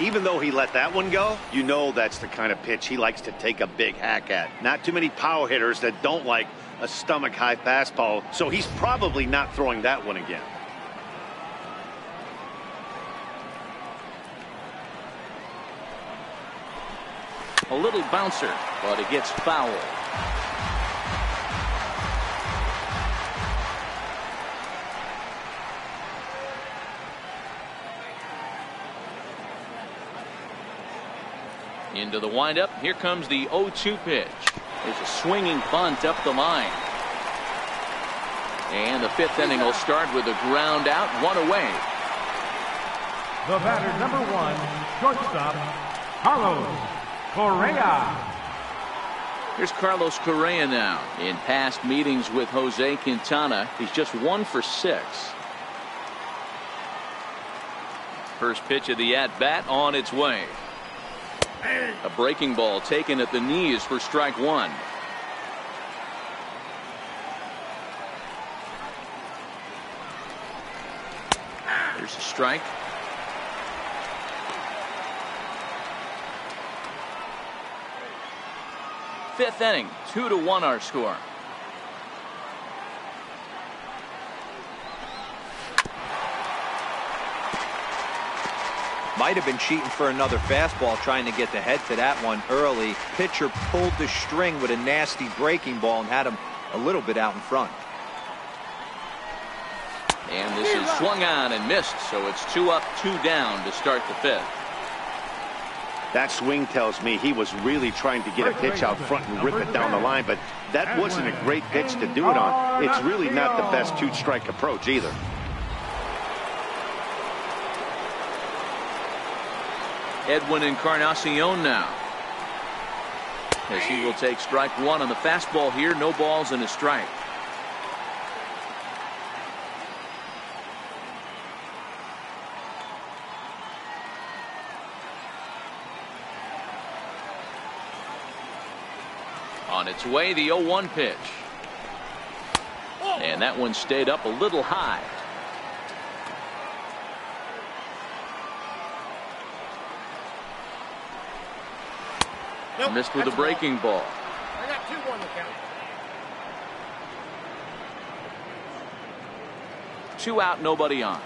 Even though he let that one go, you know that's the kind of pitch he likes to take a big hack at. Not too many power hitters that don't like a stomach-high fastball, so he's probably not throwing that one again. A little bouncer, but it gets foul. Into the windup. Here comes the 0-2 pitch. There's a swinging bunt up the line. And the 5th inning will start with a ground out, 1 away. The batter, number 1, shortstop, Carlos Correa. Here's Carlos Correa now. In past meetings with Jose Quintana, he's just 1 for 6. First pitch of the at-bat on its way. A breaking ball taken at the knees for strike 1. There's a strike. Fifth inning, 2-1 our score. Might have been cheating for another fastball, trying to get the head to that one early. Pitcher pulled the string with a nasty breaking ball and had him a little bit out in front. And this is swung on and missed, so it's 2 up, 2 down to start the 5th. That swing tells me he was really trying to get a pitch out front and rip it down the line, but that wasn't a great pitch to do it on. It's really not the best 2-strike approach either. Edwin Encarnacion now, as he will take strike 1 on the fastball here. No balls and a strike. On its way, the 0-1 pitch. And that one stayed up a little high. Nope, missed with a breaking ball. I got 2 on the count. 2 out, nobody on.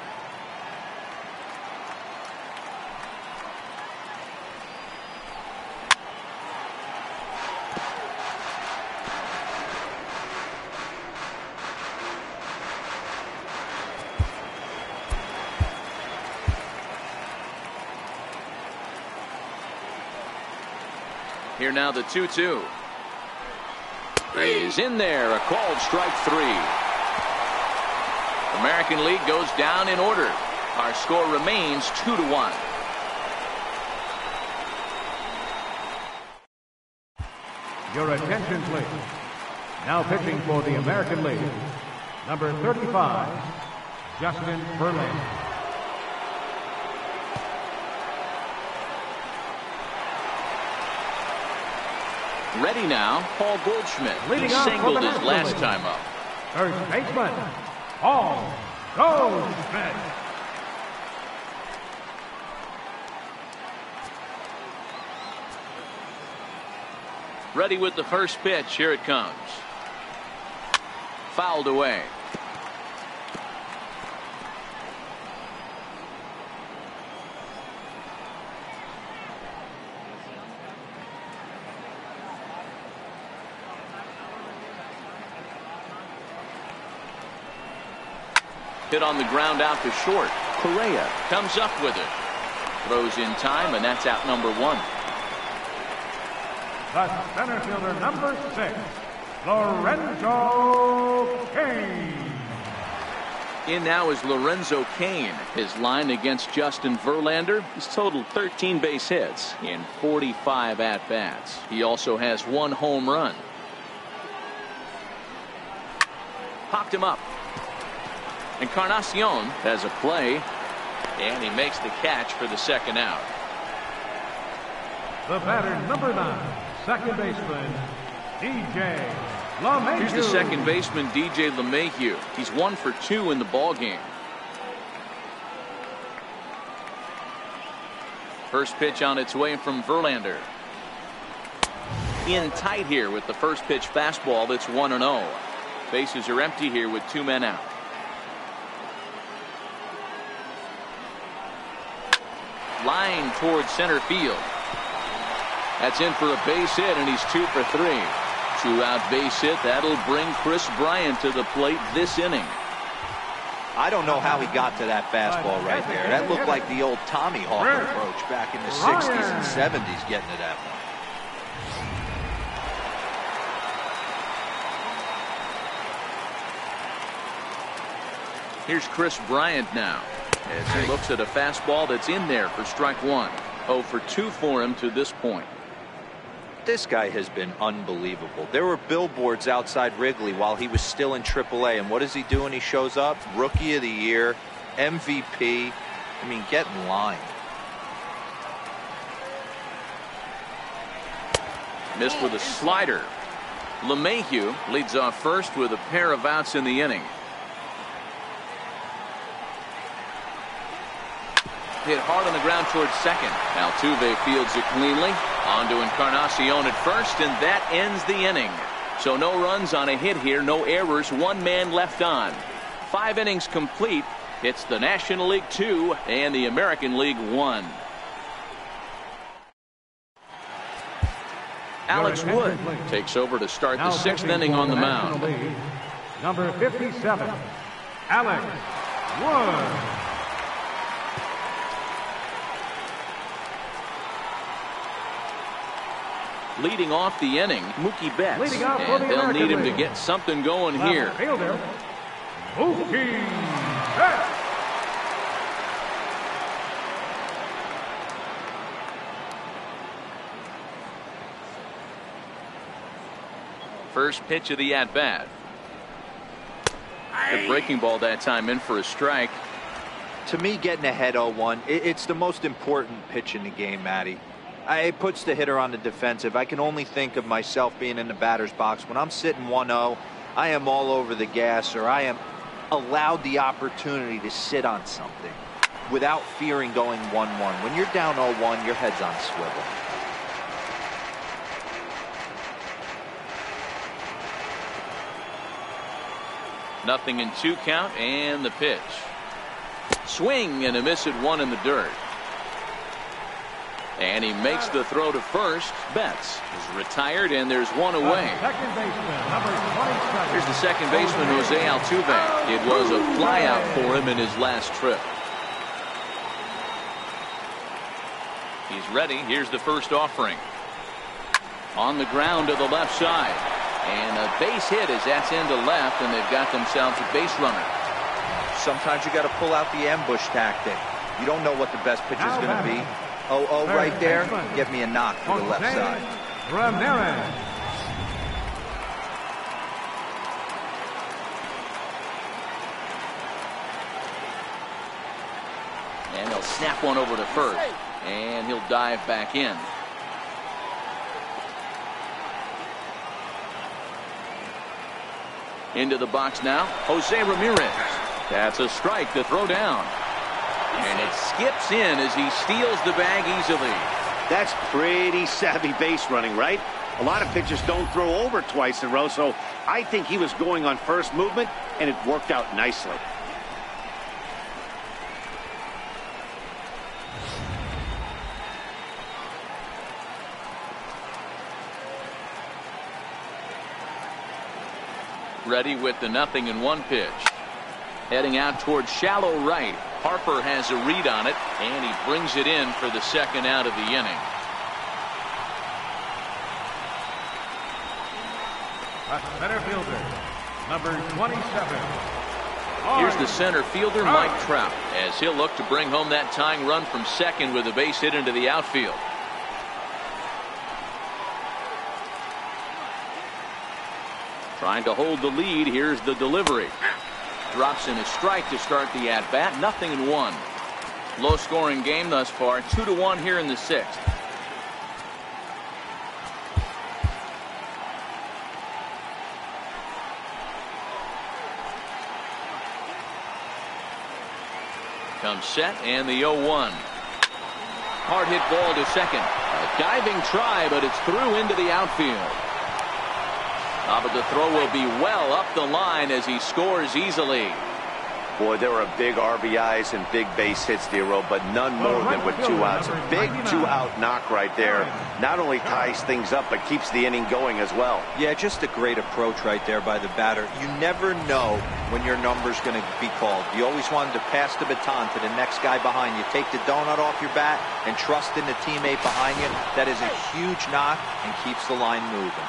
Here now the 2-2 is in there. A called strike 3. American League goes down in order. Our score remains 2-1. Your attention, please. Now pitching for the American League, number 35, Justin Verlander. Ready now, Paul Goldschmidt. Leading he off singled for the his National last League. time up. First baseman, Paul Goldschmidt. Ready with the first pitch. Here it comes. fouled away. Hit on the ground out to short. Correa comes up with it. Throws in time, and that's out number 1. The center fielder, number 6, Lorenzo Cain. In now is Lorenzo Cain. His line against Justin Verlander. He's totaled 13 base hits in 45 at-bats. He also has 1 home run. Popped him up. Encarnacion has a play, and he makes the catch for the second out. The batter, number 9, second baseman, DJ LeMahieu. Here's the second baseman, DJ LeMahieu. He's 1 for 2 in the ball game. First pitch on its way from Verlander. In tight here with the first pitch fastball. That's 1-0. Bases are empty here with 2 men out. Line towards center field. That's in for a base hit, and he's 2 for 3. 2-out base hit. That'll bring Chris Bryant to the plate this inning. I don't know how he got to that fastball right there. That looked like the old Tommy Hawker approach back in the 60s and 70s, getting to that point. Here's Chris Bryant now, as he looks at a fastball that's in there for strike 1. 0 for 2 for him to this point. This guy has been unbelievable. There were billboards outside Wrigley while he was still in AAA, and what does he do when he shows up? Rookie of the Year, MVP. I mean, get in line. Missed with a slider. LeMahieu leads off first with a pair of outs in the inning. Hit hard on the ground towards second. Altuve fields it cleanly. On to Encarnacion at first, and that ends the inning. So no runs on a hit here, no errors, 1 man left on. 5 innings complete. It's the National League 2 and the American League 1. Alex Wood takes over to start the 6th inning on the mound. Number 57, Alex Wood. Leading off the inning, Mookie Betts, and they'll need him to get something going here. Fielder, Mookie Betts. First pitch of the at-bat. The breaking ball that time in for a strike. To me, getting ahead 0-1, it's the most important pitch in the game, Matty. It puts the hitter on the defensive. I can only think of myself being in the batter's box. When I'm sitting 1-0, I am all over the gas, or I am allowed the opportunity to sit on something without fearing going 1-1. When you're down 0-1, your head's on a swivel. Nothing in 2 count, and the pitch. Swing and a miss at 1 in the dirt. And he makes the throw to first. Betts is retired, and there's 1 away. Second baseman, number 27. Here's the second baseman, Jose Altuve. It was a flyout for him in his last trip. He's ready. Here's the first offering. On the ground to the left side. And a base hit as that's into left, and they've got themselves a base runner. Sometimes you got to pull out the ambush tactic. You don't know what the best pitch is going to be. 0-0 right there. Get me a knock to the left side. Ramirez. And he'll snap one over to first. And he'll dive back in. Into the box now, Jose Ramirez. That's a strike to throw down. And it skips in as he steals the bag easily. That's pretty savvy base running, right? A lot of pitchers don't throw over twice in a row, so I think he was going on first movement, and it worked out nicely. Ready with the 0-1 pitch. Heading out towards shallow right. Harper has a read on it, and he brings it in for the second out of the inning. Center fielder, number 27. Here's the center fielder, Mike Trout, as he'll look to bring home that tying run from second with a base hit into the outfield. Trying to hold the lead. Here's the delivery. Drops in a strike to start the at-bat. 0-1. Low scoring game thus far. 2-1 here in the 6th. Comes set, and the 0-1. Hard hit ball to second. A diving try, but it's through into the outfield. But the throw will be well up the line as he scores easily. Boy, there were big RBIs and big base hits, Dero, but none more than with 2 outs. A big 2-out knock right there. Not only ties things up, but keeps the inning going as well. Yeah, just a great approach right there by the batter. You never know when your number's going to be called. You always wanted to pass the baton to the next guy behind you. Take the donut off your bat and trust in the teammate behind you. That is a huge knock and keeps the line moving.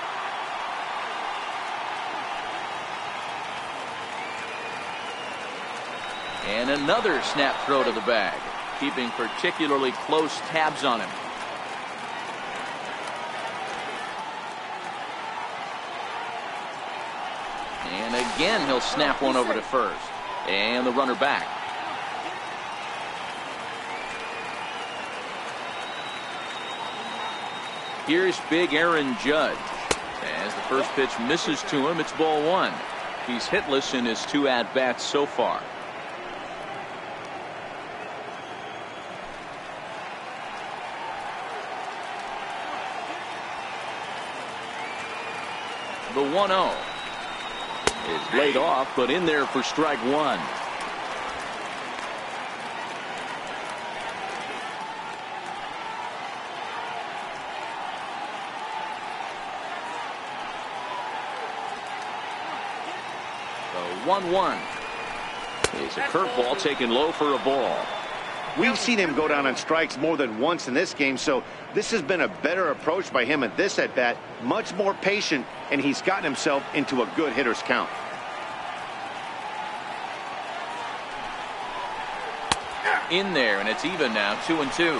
And another snap throw to the bag, keeping particularly close tabs on him. And again he'll snap one over to first. And the runner back. Here's big Aaron Judge. As the first pitch misses to him, it's ball 1. He's hitless in his 2 at-bats so far. The 1-0 is laid off, but in there for strike 1. The 1-1 is a curveball taken low for a ball. We've seen him go down on strikes more than once in this game, so this has been a better approach by him at this at-bat. Much more patient, and he's gotten himself into a good hitter's count. In there, and it's even now, 2-2.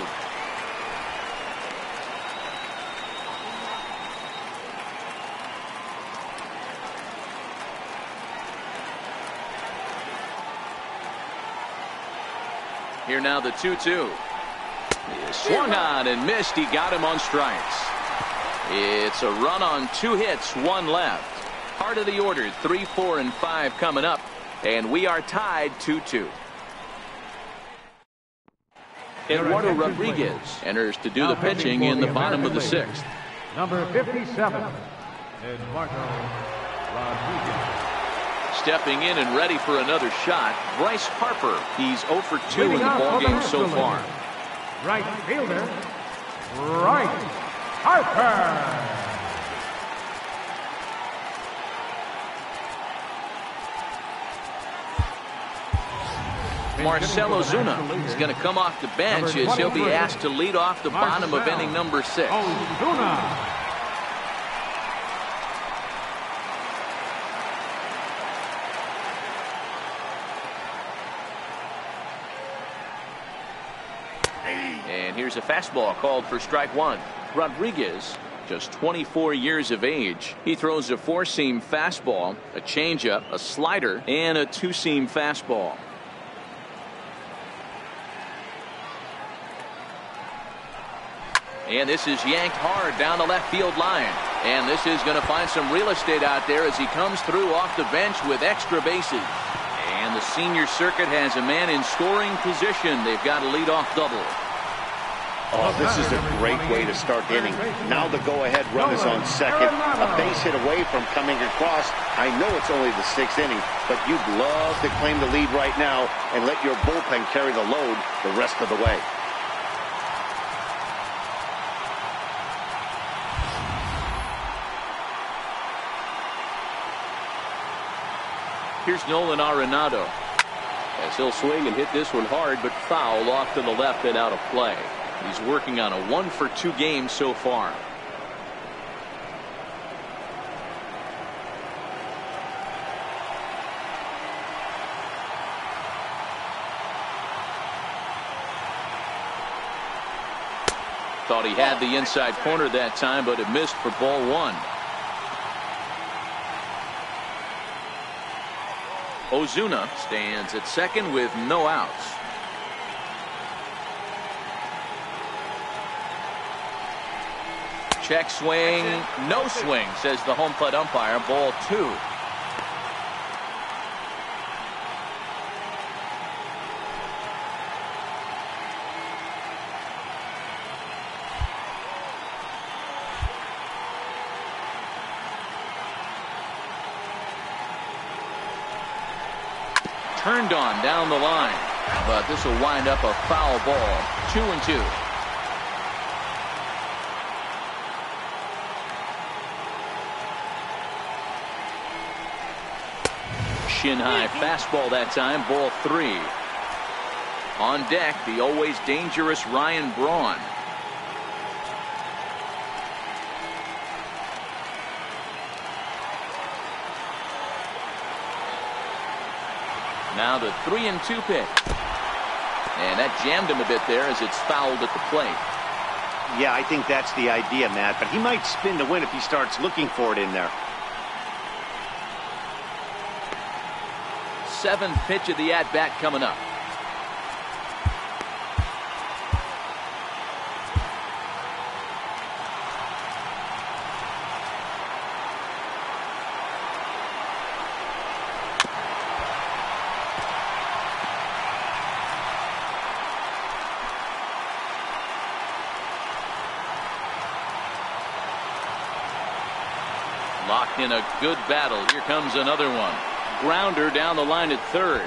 Here now the 2-2. He swung on and missed. He got him on strikes. It's a run on 2 hits, 1 left. Heart of the order, 3, 4, and 5 coming up, and we are tied 2-2. Eduardo Rodriguez enters to do the pitching in the bottom of the 6th. Number 57, Eduardo Rodriguez. Stepping in and ready for another shot, Bryce Harper. He's 0 for 2 in the ballgame so far. Right fielder, Bryce Harper. Marcell Ozuna is going to come off the bench as he'll be asked to lead off the bottom of inning number 6. Ozuna. And here's a fastball called for strike 1. Rodriguez, just 24 years of age. He throws a 4-seam fastball, a changeup, a slider, and a 2-seam fastball. And this is yanked hard down the left field line. And this is going to find some real estate out there as he comes through off the bench with extra bases. And the senior circuit has a man in scoring position. They've got a leadoff double. Oh, this is a great way to start the inning. Now the go-ahead run is on second. A base hit away from coming across. I know it's only the 6th inning, but you'd love to claim the lead right now and let your bullpen carry the load the rest of the way. Here's Nolan Arenado, as he'll swing and hit this one hard, but foul off to the left and out of play. He's working on a 1-for-2 game so far. Thought he had the inside corner that time, but it missed for ball 1. Ozuna stands at second with no outs. Check swing, no swing, says the home plate umpire. Ball 2. Turned on down the line, but this will wind up a foul ball. 2-2. Shin high fastball that time. Ball 3. On deck, the always dangerous Ryan Braun. Now the 3-2 pitch. And that jammed him a bit there as it's fouled at the plate. Yeah, I think that's the idea, Matt, but he might spin to win if he starts looking for it in there. 7th pitch of the at-bat coming up. Locked in a good battle. Here comes another one. Grounder down the line at third.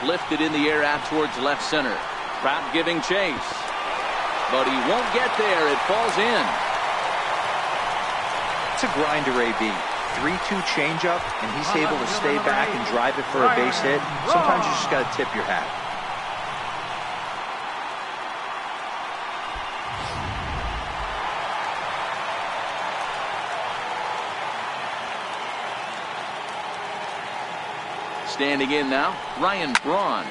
Lifted in the air out towards left center. Trout giving chase, but he won't get there. It falls in. It's a grinder, AB. 3-2 changeup, and he's able to stay back and drive it for a base hit. Sometimes you just got to tip your hat. Standing in now, Ryan Braun.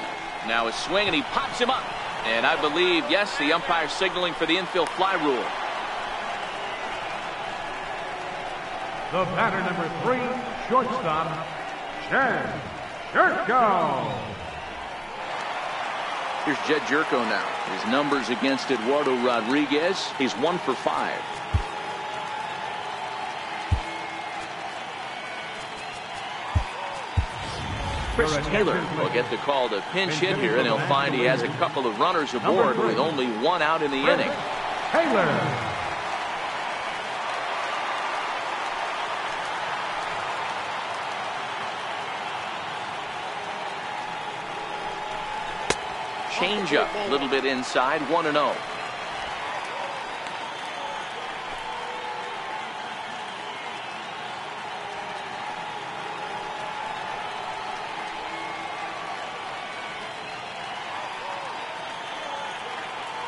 Now a swing, and he pops him up. And I believe, yes, the umpire signaling for the infield fly rule. The batter, number 3, shortstop, Jed Jerko. Here's Jed Jerko now. His numbers against Eduardo Rodriguez. He's 1 for 5. Chris Taylor will get the call to pinch hit here, and he'll find he has a couple of runners aboard with only 1 out in the inning. Taylor. Change up a little bit inside. 1-0.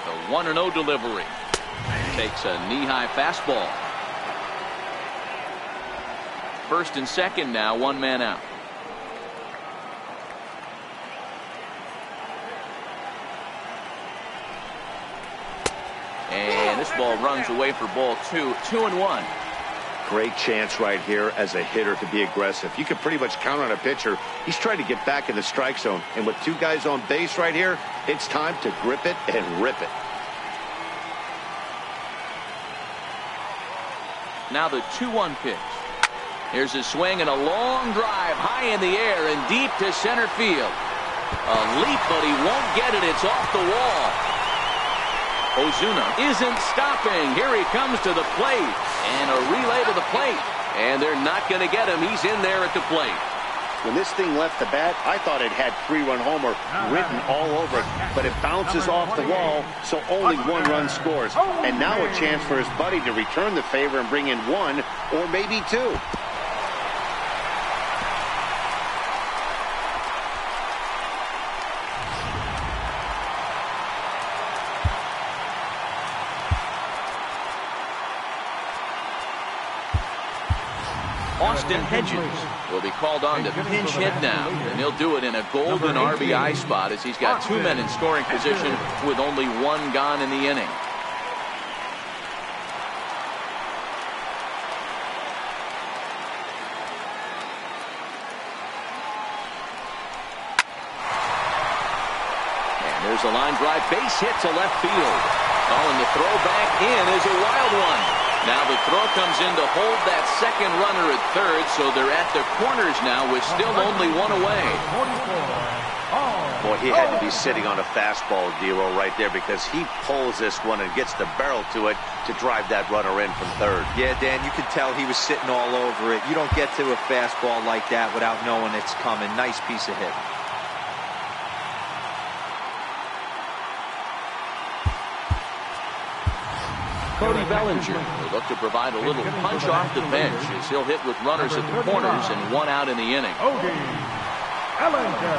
The 1-0 delivery. Takes a knee-high fastball. First and second now, 1 man out. And this ball runs away for ball 2. 2-1. Great chance right here as a hitter to be aggressive. You can pretty much count on a pitcher. He's trying to get back in the strike zone. And with 2 guys on base right here, it's time to grip it and rip it. Now the 2-1 pitch. Here's a swing and a long drive high in the air and deep to center field. A leap, but he won't get it. It's off the wall. Ozuna isn't stopping. Here he comes to the plate. And a relay to the plate. And they're not going to get him. He's in there at the plate. When this thing left the bat, I thought it had 3-run homer written all over it. But it bounces off the wall, so only 1 run scores. And now a chance for his buddy to return the favor and bring in 1 or maybe 2. Austin Hedges will be called on to pinch hit now, and he'll do it in a golden RBI spot as he's got 2 men in scoring position with only 1 gone in the inning. And there's a line drive, base hit to left field. Oh, and the throw back in is a wild one. Now the throw comes in to hold that second runner at third, so they're at the corners now with still only 1 away. Boy, he had to be sitting on a fastball, D'Lo, right there, because he pulls this one and gets the barrel to it to drive that runner in from third. Yeah, Dan, you can tell he was sitting all over it. You don't get to a fastball like that without knowing it's coming. Nice piece of hit. Cody Bellinger will look to provide a little punch off the bench as he'll hit with runners at the corners and 1 out in the inning. Cody Bellinger.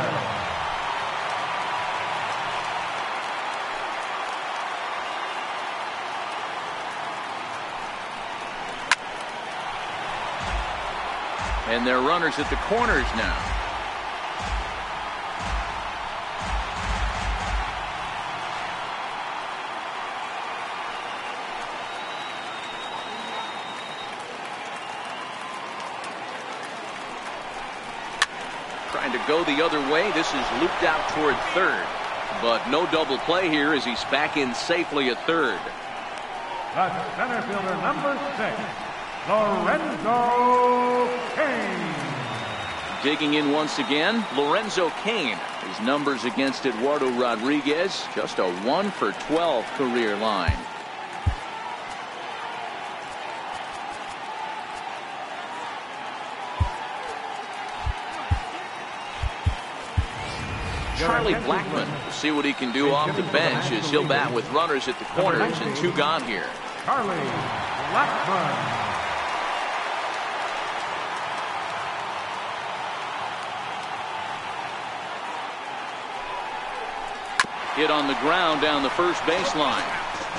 And they're runners at the corners now. Trying to go the other way. This is looped out toward third. But no double play here as he's back in safely at third. The center fielder, number 6, Lorenzo Cain. Digging in once again, Lorenzo Cain. His numbers against Eduardo Rodriguez, just a 1 for 12 career line. Charlie Blackmon will see what he can do off the bench as he'll bat with runners at the corners and 2 gone here. Charlie Blackmon. Hit on the ground down the first baseline,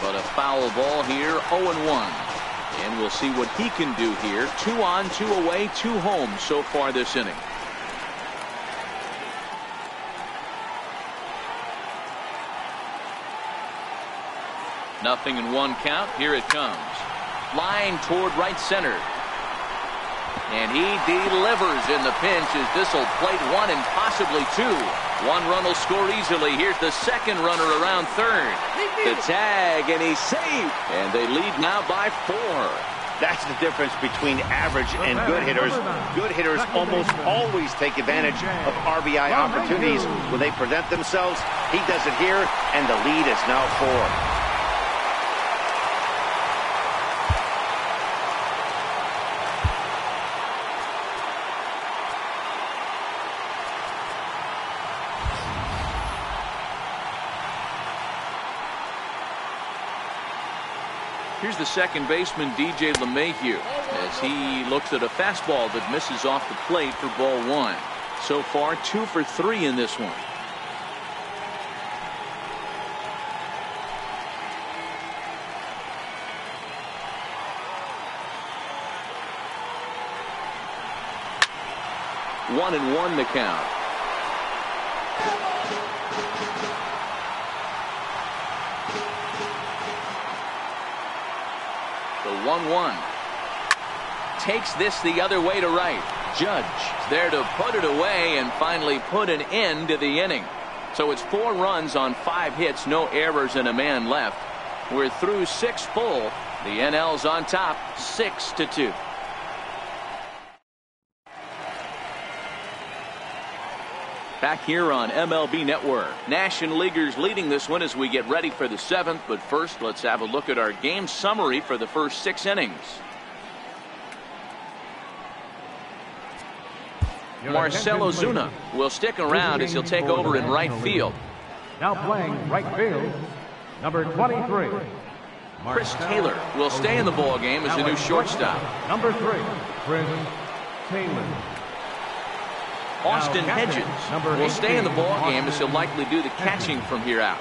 but a foul ball here, 0-1. And we'll see what he can do here. 2 on, 2 away, 2 home so far this inning. Nothing in 1 count. Here it comes. Line toward right center. And he delivers in the pinch as this will plate 1 and possibly 2. 1 run will score easily. Here's the second runner around third. The tag, and he's safe. And they lead now by 4. That's the difference between average and good hitters. Good hitters almost always take advantage of RBI opportunities when they present themselves. He does it here, and the lead is now 4. Here's the second baseman, DJ LeMahieu, as he looks at a fastball that misses off the plate for ball 1. So far, 2 for 3 in this one. One and 1 the count. The 1-1 takes this the other way to right. Judge there to put it away and finally put an end to the inning. So it's 4 runs on 5 hits, no errors, and a man left. We're through 6 full. The NL's on top, 6-2. Back here on MLB Network. National Leaguers leading this one as we get ready for the 7th. But first, let's have a look at our game summary for the first 6 innings. Marcell Ozuna will stick around as he'll take over in right field. Now playing right field, number 23. Chris Taylor will stay in the ball game as the new shortstop. Number 3, Chris Taylor. Austin Hedges will stay in the ball game as he'll likely do the catching from here out.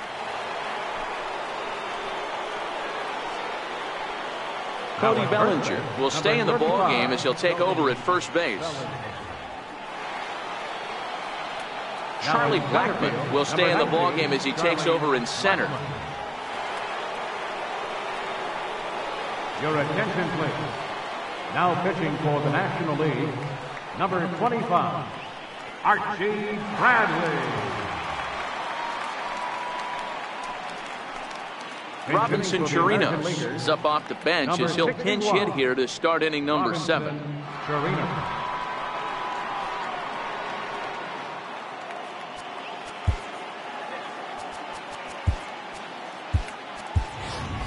Cody Bellinger will stay in the ball game as he'll take over at first base. Charlie Blackmon will stay in the ball game as he takes over in center. Your attention, please. Now pitching for the National League, number 25, Archie Bradley. Robinson Chirinos is up off the bench as he'll pinch hit here to start inning number 7.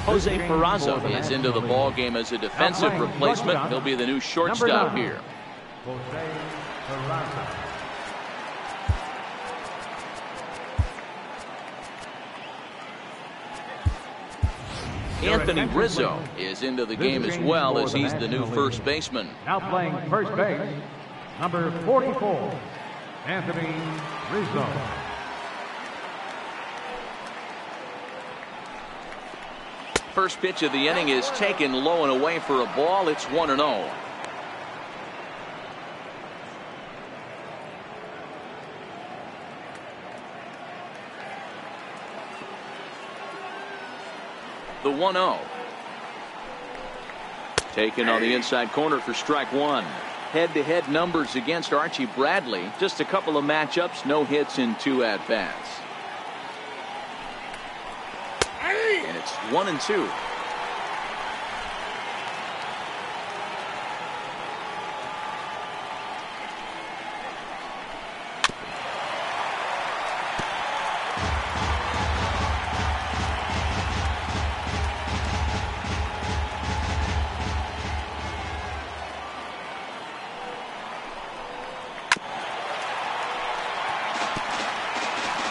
Jose Peraza is into the ball game as a defensive replacement. He'll be the new shortstop here. Anthony Rizzo is into the game as well as he's the new first baseman. Now playing first base, number 44, Anthony Rizzo. First pitch of the inning is taken low and away for a ball. It's 1-0. The 1-0. Taken on the inside corner for strike 1. Head-to-head numbers against Archie Bradley. Just a couple of matchups, no hits in 2 at-bats. And it's 1-2.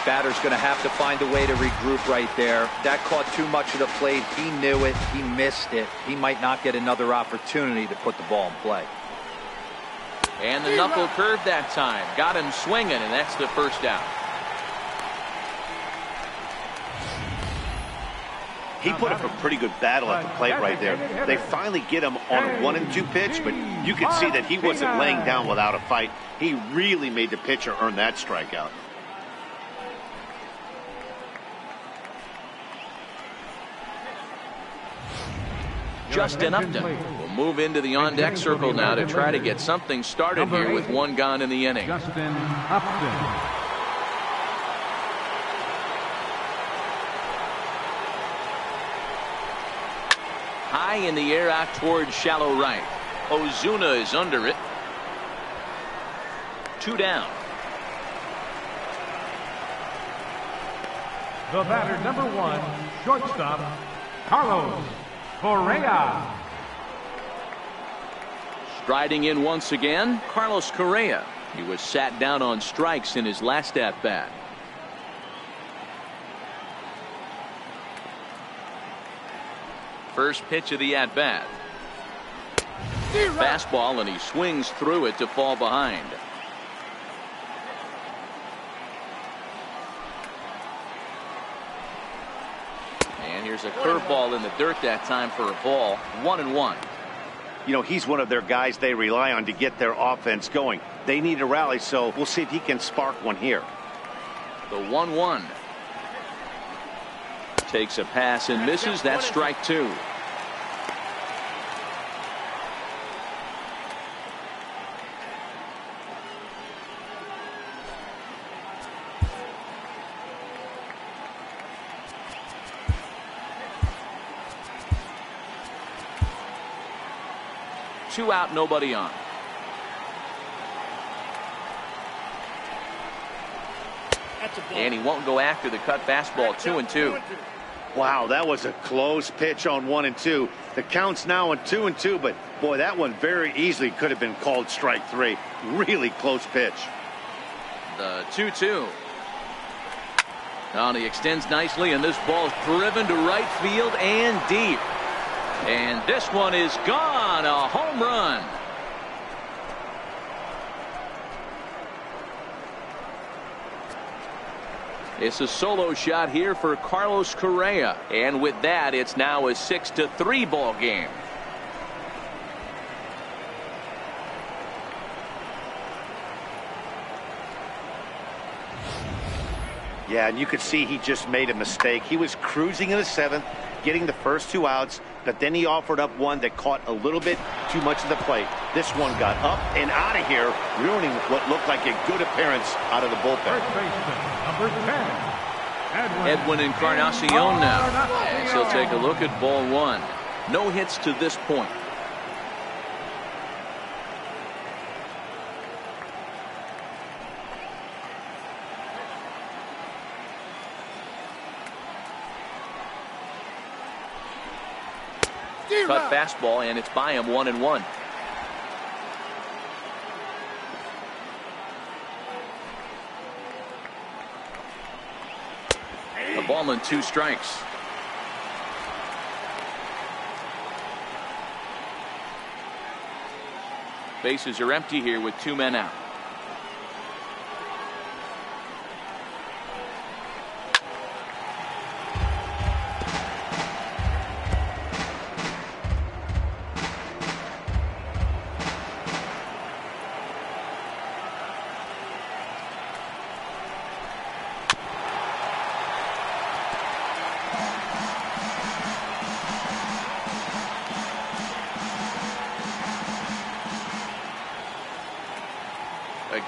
Batter's going to have to find a way to regroup right there. That caught too much of the plate. He knew it. He missed it. He might not get another opportunity to put the ball in play. And the knuckle curve that time. Got him swinging, and that's the first out. He put up a pretty good battle at the plate right there. They finally get him on a 1-2 pitch, but you could see that he wasn't laying down without a fight. He really made the pitcher earn that strikeout. Justin Upton will move into the on-deck circle now to try to get something started here with 1 gone in the inning. Justin Upton. High in the air out towards shallow right. Ozuna is under it. 2 down. The batter, number 1, shortstop, Carlos Correa. Striding in once again, Carlos Correa. He was sat down on strikes in his last at-bat. First pitch of the at-bat. Fastball, and he swings through it to fall behind. And here's a curveball in the dirt that time for a ball. 1-1. You know, he's one of their guys they rely on to get their offense going. They need a rally, so we'll see if he can spark one here. The 1-1. Takes a pass and misses. That's strike 2. Two out, nobody on. And he won't go after the cut fastball. 2-2. Wow, that was a close pitch on 1-2. The count's now on 2-2, but boy, that one very easily could have been called strike 3. Really close pitch. The 2-2. Oh, and he extends nicely, and this ball's driven to right field and deep. And this one is gone. A home run. It's a solo shot here for Carlos Correa. And with that, it's now a 6-3 ball game. Yeah, and you could see he just made a mistake. He was cruising in the 7th, getting the first 2 outs, but then he offered up one that caught a little bit too much of the plate. This one got up and out of here, ruining what looked like a good appearance out of the bullpen. First baseman, number 10, Edwin Encarnacion now. As he'll take a look at ball 1. No hits to this point. Cut fastball, and it's by him 1-1. A ball and 2 strikes. Bases are empty here with 2 men out.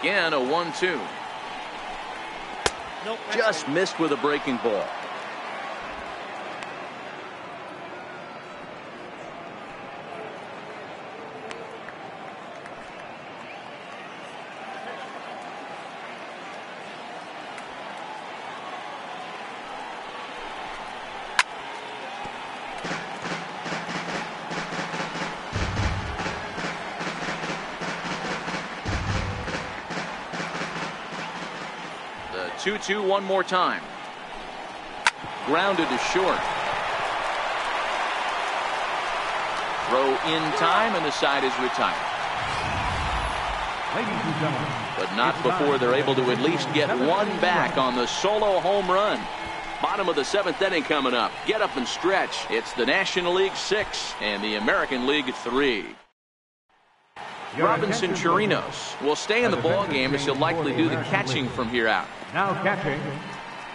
Again, a 1-2. Nope, Just missed with a breaking ball. The 2-2 one more time. Grounded to short. Throw in time, and the side is retired. ladies and gentlemen. But not before they're able to at least get one back on the solo home run. Bottom of the 7th inning coming up. Get up and stretch. It's the National League 6 and the American League 3. Robinson Chirinos will stay in the ball game as he'll likely do the catching from here out. Now catching,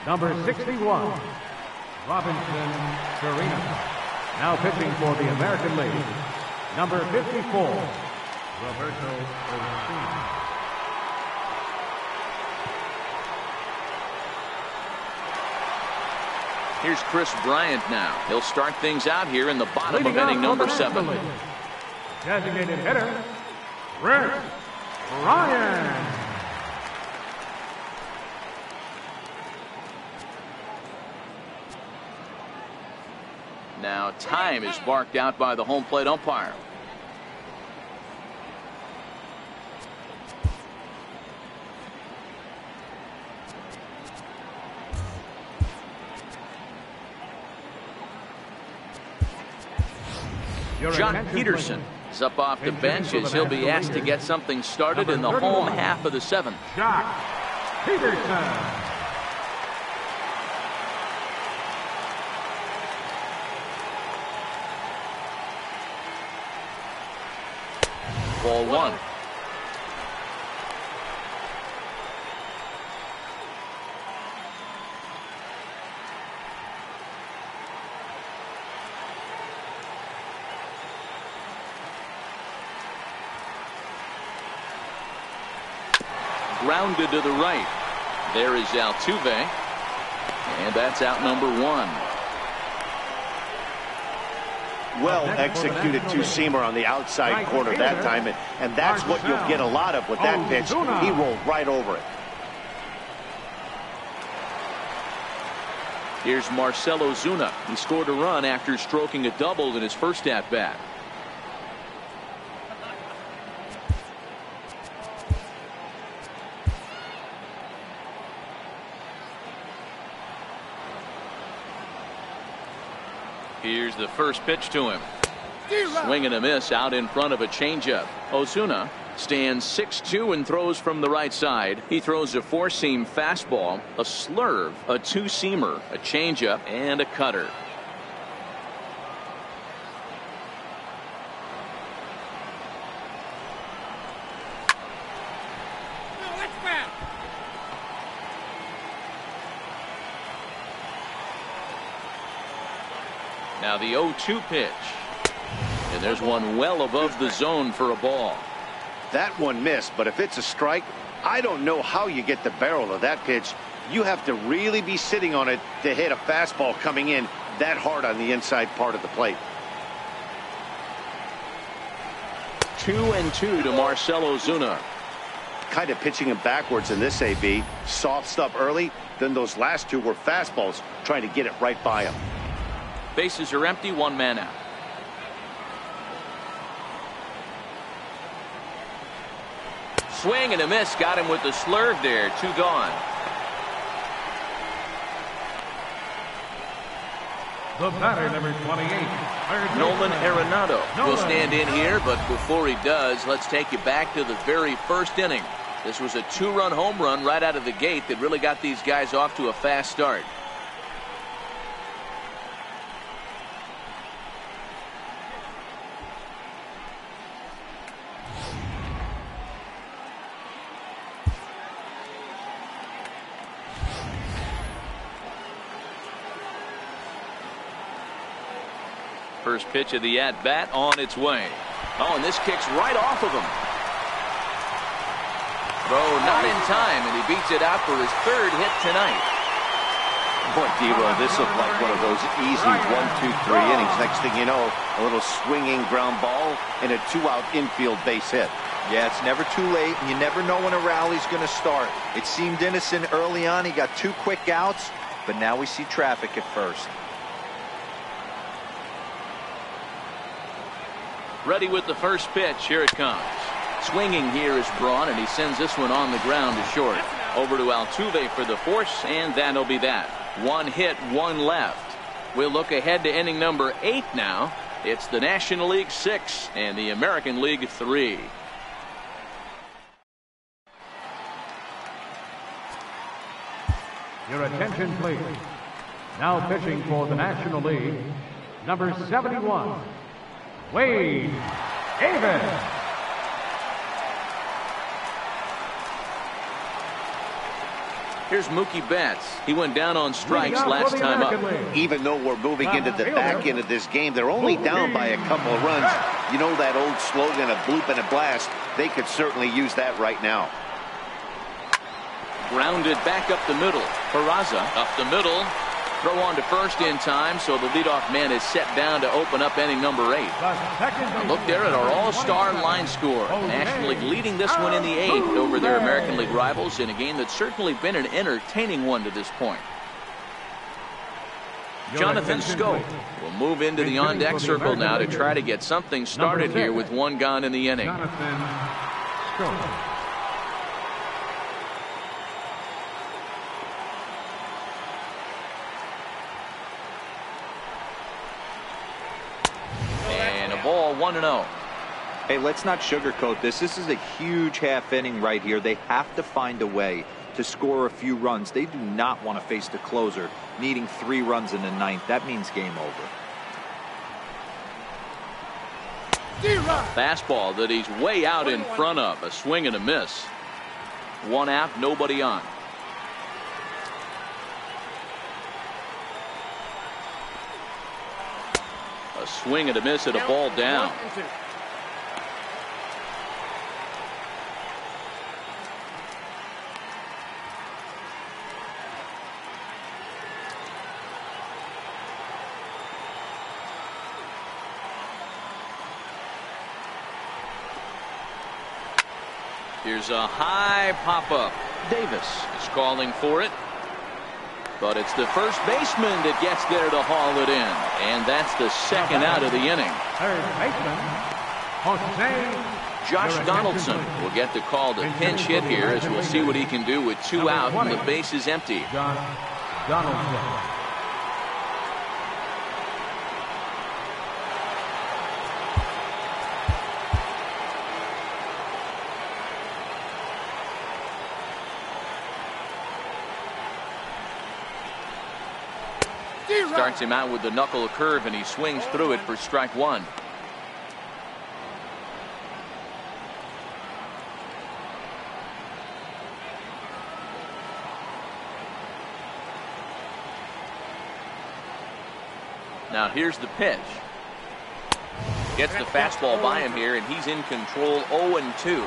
number 61, Robinson Chirinos. Now pitching for the American League, number 54, Roberto Osuna. Here's Chris Bryant now. He'll start things out here in the bottom of inning number 7. Designated hitter, Chris Bryant. Now time is barked out by the home plate umpire. John Peterson is up off the bench as he'll be asked to get something started in the home half of the 7th. John Peterson. Ball 1. Grounded to the right. There is Altuve. And that's out number 1. Well executed two-seamer on the outside corner that time, and that's what you'll get a lot of with that pitch. He rolled right over it. Here's Marcell Ozuna. He scored a run after stroking a double in his first at bat. Here's the first pitch to him. Swing and a miss out in front of a changeup. Ozuna stands 6'2" and throws from the right side. He throws a four-seam fastball, a slurve, a two-seamer, a changeup, and a cutter. Now the 0-2 pitch. And there's one well above the zone for a ball. That one missed, but if it's a strike, I don't know how you get the barrel of that pitch. You have to really be sitting on it to hit a fastball coming in that hard on the inside part of the plate. 2-2 to Marcell Ozuna. Kind of pitching him backwards in this AB. Soft stuff early, then those last two were fastballs trying to get it right by him. Bases are empty, one man out. Swing and a miss. Got him with the slurve there. Two gone. The batter, number 28. Nolan Arenado will stand in here, but before he does, let's take you back to the very first inning. This was a two-run home run right out of the gate that really got these guys off to a fast start. First pitch of the at-bat on its way. Oh, and this kicks right off of him. Throw not in time, and he beats it out for his third hit tonight. Boy, D-Roll, this looked like one of those easy 1-2-3 innings. Next thing you know, a little swinging ground ball and a two-out infield base hit. Yeah, it's never too late, and you never know when a rally's going to start. It seemed innocent early on. He got two quick outs, but now we see traffic at first. Ready with the first pitch. Here it comes. Swinging here is Braun, and he sends this one on the ground to short. Over to Altuve for the force, and that'll be that. One hit, one left. We'll look ahead to inning number 8 now. It's the National League 6 and the American League 3. Your attention, please. Now pitching for the National League, number 71, Wade Davis. Here's Mookie Betts. He went down on strikes last time up. Even though we're moving into the back end of this game, they're only down by a couple of runs. You know that old slogan, a bloop and a blast? They could certainly use that right now. Grounded back up the middle. Peraza up the middle. Throw on to first in time, so the leadoff man is set down to open up inning number 8. Look there at our all-star line score. National League leading this one in the 8th over their American League rivals in a game that's certainly been an entertaining one to this point. Jonathan Scope will move into the on-deck circle now to try to get something started here with one gone in the inning. Ball 1-0. Hey, let's not sugarcoat this. This is a huge half inning right here. They have to find a way to score a few runs. They do not want to face the closer needing 3 runs in the 9th. That means game over. Fastball that he's way out in front of. A swing and a miss. One out, nobody on. A swing and a miss at a ball down. Here's a high pop-up. Davis is calling for it. But it's the first baseman that gets there to haul it in. And that's the second out of the inning. Third baseman, Jose. Josh Donaldson will get the call to pinch hit here, as we'll see what he can do with 2 out and the base is empty. Josh Donaldson. Starts him out with the knuckle curve, and he swings through it for strike 1. Now here's the pitch. Gets the fastball by him here, and he's in control. 0-2.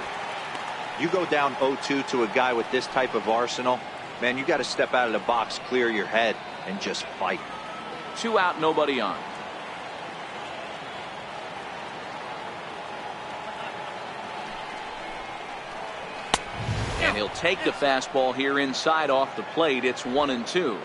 You go down 0-2 to a guy with this type of arsenal, man, you got to step out of the box, clear your head, and just fight. 2 out, nobody on. And he'll take the fastball here inside off the plate. It's 1-2.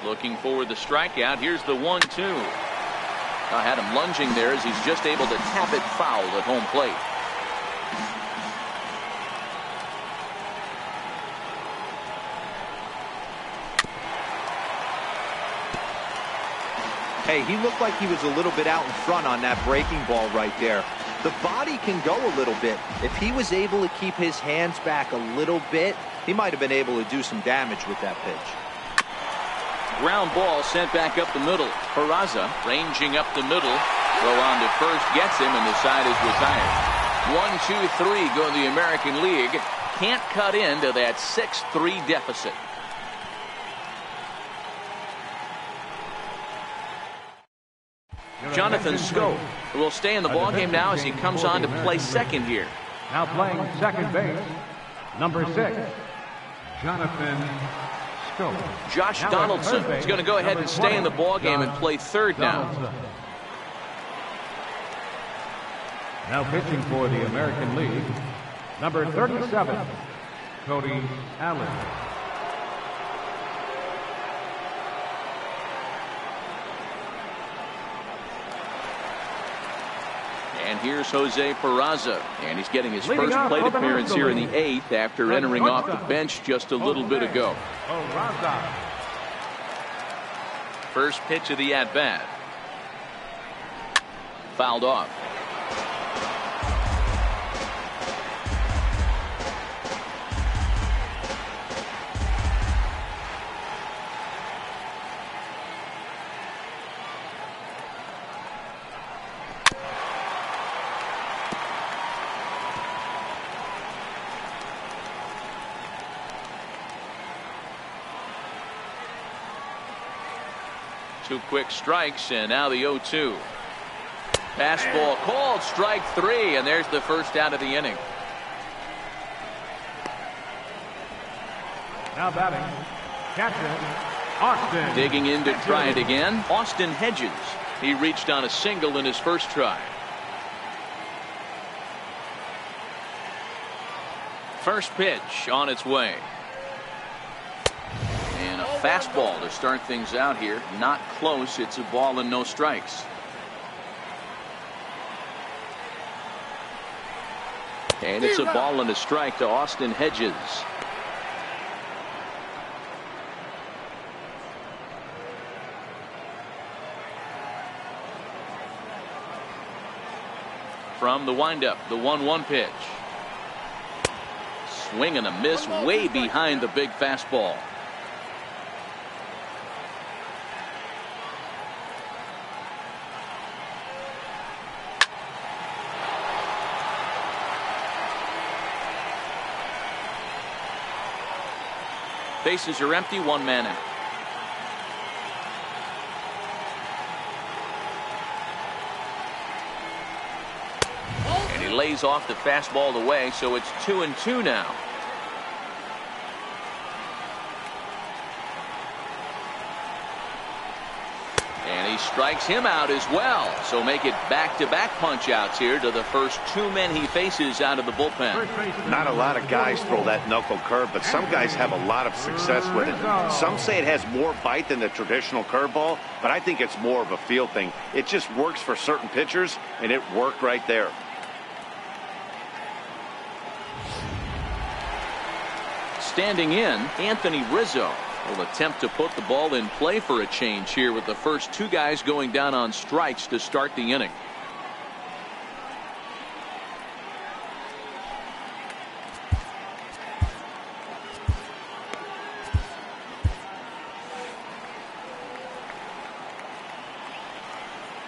Looking for the strikeout. Here's the 1-2. I had him lunging there as he's just able to tap it foul at home plate. Hey, he looked like he was a little bit out in front on that breaking ball right there. The body can go a little bit. If he was able to keep his hands back a little bit, he might have been able to do some damage with that pitch. Ground ball sent back up the middle. Peraza ranging up the middle. Throw on to first gets him, and the side is retired. 1-2-3 go to the American League. Can't cut into that 6-3 deficit. Jonathan Scope will stay in the ballgame now as he comes on to play second here. Now playing second base, number 6, Jonathan Scope. Josh Donaldson is going to go ahead and stay in the ballgame and play third now. Now pitching for the American League, number 37, Cody Allen. And here's Jose Peraza, and he's getting his first plate appearance here in the 8th after entering off the bench just a little bit ago. First pitch of the at-bat. Fouled off. Two quick strikes, and now the 0-2. Fastball called, strike 3, and there's the first out of the inning. Now batting, catcher Austin. Digging in to try it again, Austin Hedges. He reached on a single in his first try. First pitch on its way. And a fastball to start things out here. Not close. It's a ball and no strikes. And it's a ball and a strike to Austin Hedges. From the windup, the 1-1 pitch. Swing and a miss way behind the big fastball. Bases are empty, one man out. And he lays off the fastball away, so it's 2-2 now. he strikes him out as well. So make it back-to-back punch-outs here to the first two men he faces out of the bullpen. Not a lot of guys throw that knuckle curve, but some guys have a lot of success with it. Some say it has more bite than the traditional curveball, but I think it's more of a feel thing. It just works for certain pitchers, and it worked right there. Standing in, Anthony Rizzo will attempt to put the ball in play for a change here with the first two guys going down on strikes to start the inning.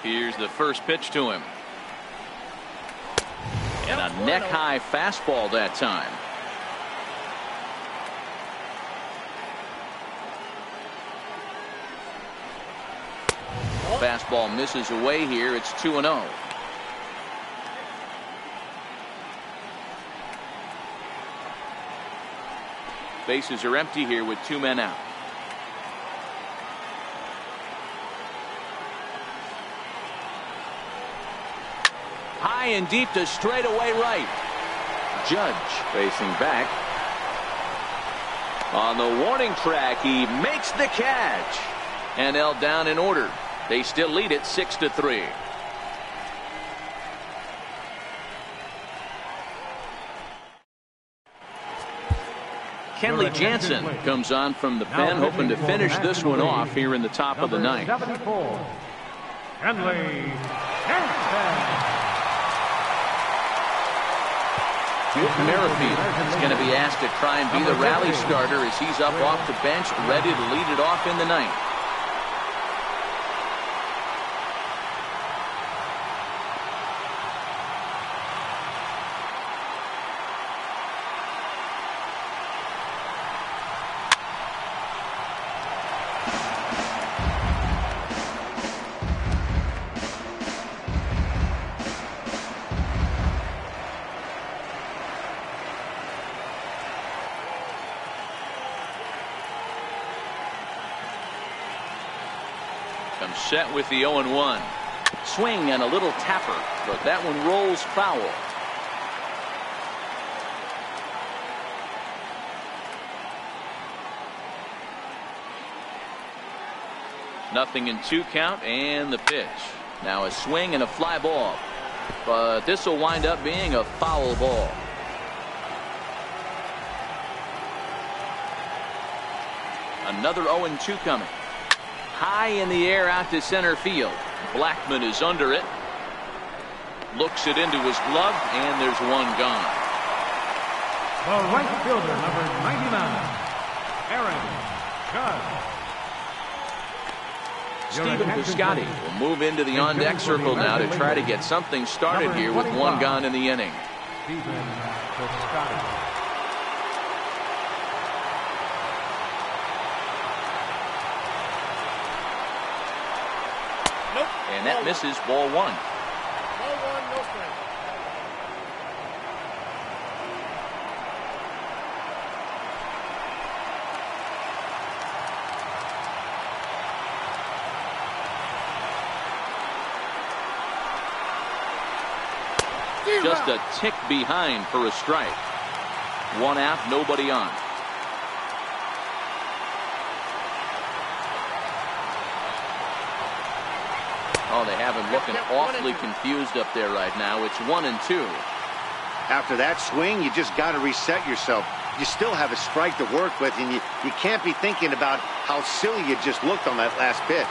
Here's the first pitch to him. And a neck-high fastball that time. Fastball misses away here. It's 2-0. Bases are empty here with two men out. High and deep to straightaway right. Judge facing back. On the warning track, he makes the catch. NL down in order. They still lead it 6-3. Kenley Jansen comes on from the pen, hoping to finish this one off here in the top of the ninth. Kenley Jansen. Merrifield is going to be asked to try and be the rally starter as he's up off the bench, ready to lead it off in the ninth. Comes set with the 0-1. Swing and a little tapper, but that one rolls foul. Nothing in 2 count and the pitch. Now a swing and a fly ball, but this will wind up being a foul ball. Another 0-2 coming. High in the air out to center field. Blackman is under it. Looks it into his glove, and there's one gone. The right fielder, number 99, Aaron Judge. Stephen Piscotty will move into the on-deck circle now to try to get something started here with one gone in the inning. Stephen Piscotty. And that misses, ball 1. Ball 1, no strike. Just a tick behind for a strike. 1 out, nobody on. Oh, they have him looking awfully confused up there right now. It's 1-2. After that swing, you just got to reset yourself. You still have a strike to work with, and you can't be thinking about how silly you just looked on that last pitch.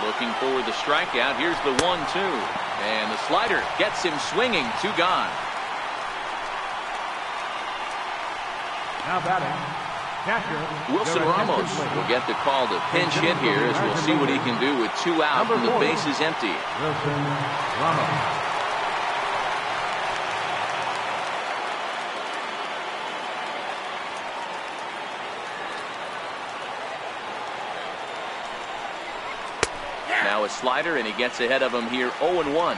Looking for the strikeout. Here's the 1-2. And the slider gets him swinging. 2 gone. Now batting, catcher Wilson Ramos will get the call to pinch hit here as we'll see what he can do with 2 out and the base is empty. Wilson Ramos. Now a slider, and he gets ahead of him here 0-1.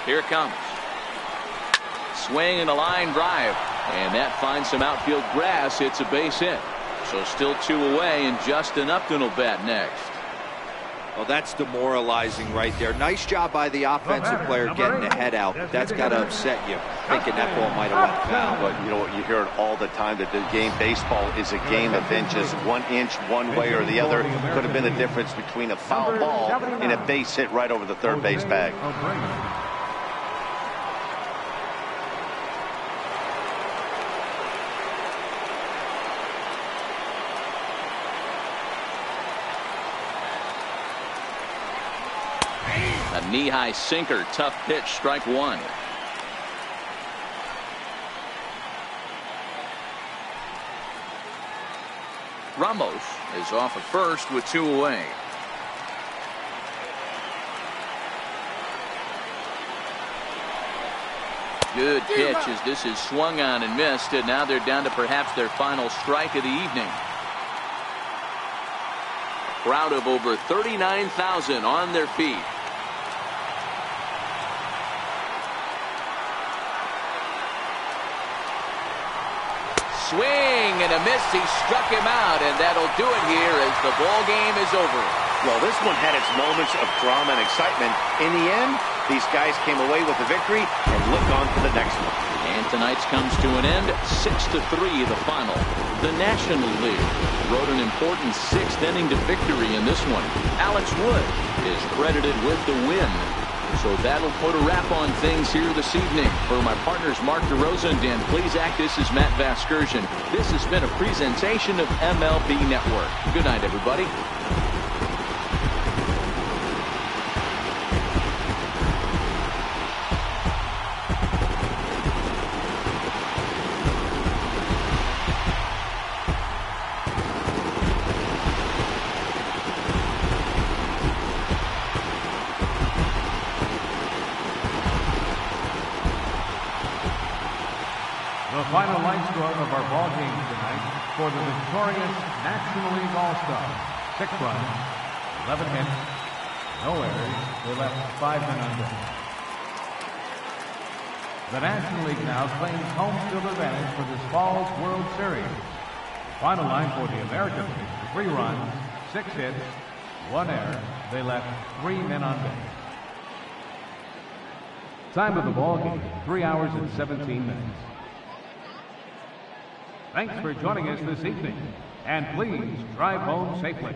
Here it comes. Swing and a line drive. And that finds some outfield grass. It's a base hit. So still 2 away, and Justin Upton will bat next. Well, that's demoralizing right there. Nice job by the offensive player getting the head out. That's got to upset you, thinking that ball might have went foul. But you know what, you hear it all the time that the game, baseball is a game of inches. 1 inch one way or the other could have been the difference between a foul ball and a base hit right over the third base bag. A knee-high sinker, tough pitch, strike 1. Ramos is off at first with 2 away. Good pitch as this is swung on and missed, and now they're down to perhaps their final strike of the evening. A crowd of over 39,000 on their feet. Swing and a miss. He struck him out, and that'll do it here as the ball game is over. Well, this one had its moments of drama and excitement. In the end, these guys came away with the victory and look on to the next one. And tonight's comes to an end, 6-3 the final. The National League rode an important 6th inning to victory in this one. Alex Wood is credited with the win. So that'll put a wrap on things here this evening. For my partners Mark DeRosa and Dan Plesac, this is Matt Vasgersian. This has been a presentation of MLB Network. Good night, everybody. The final line score of our ball game tonight for the victorious National League All-Stars. 6 runs, 11 hits, no errors. They left 5 men on base. The National League now claims home field advantage for this fall's World Series. Final line for the American League: 3 runs, 6 hits, 1 error. They left 3 men on base. Time of the ball game: 3 hours and 17 minutes. Thanks for joining us this evening, and please drive home safely.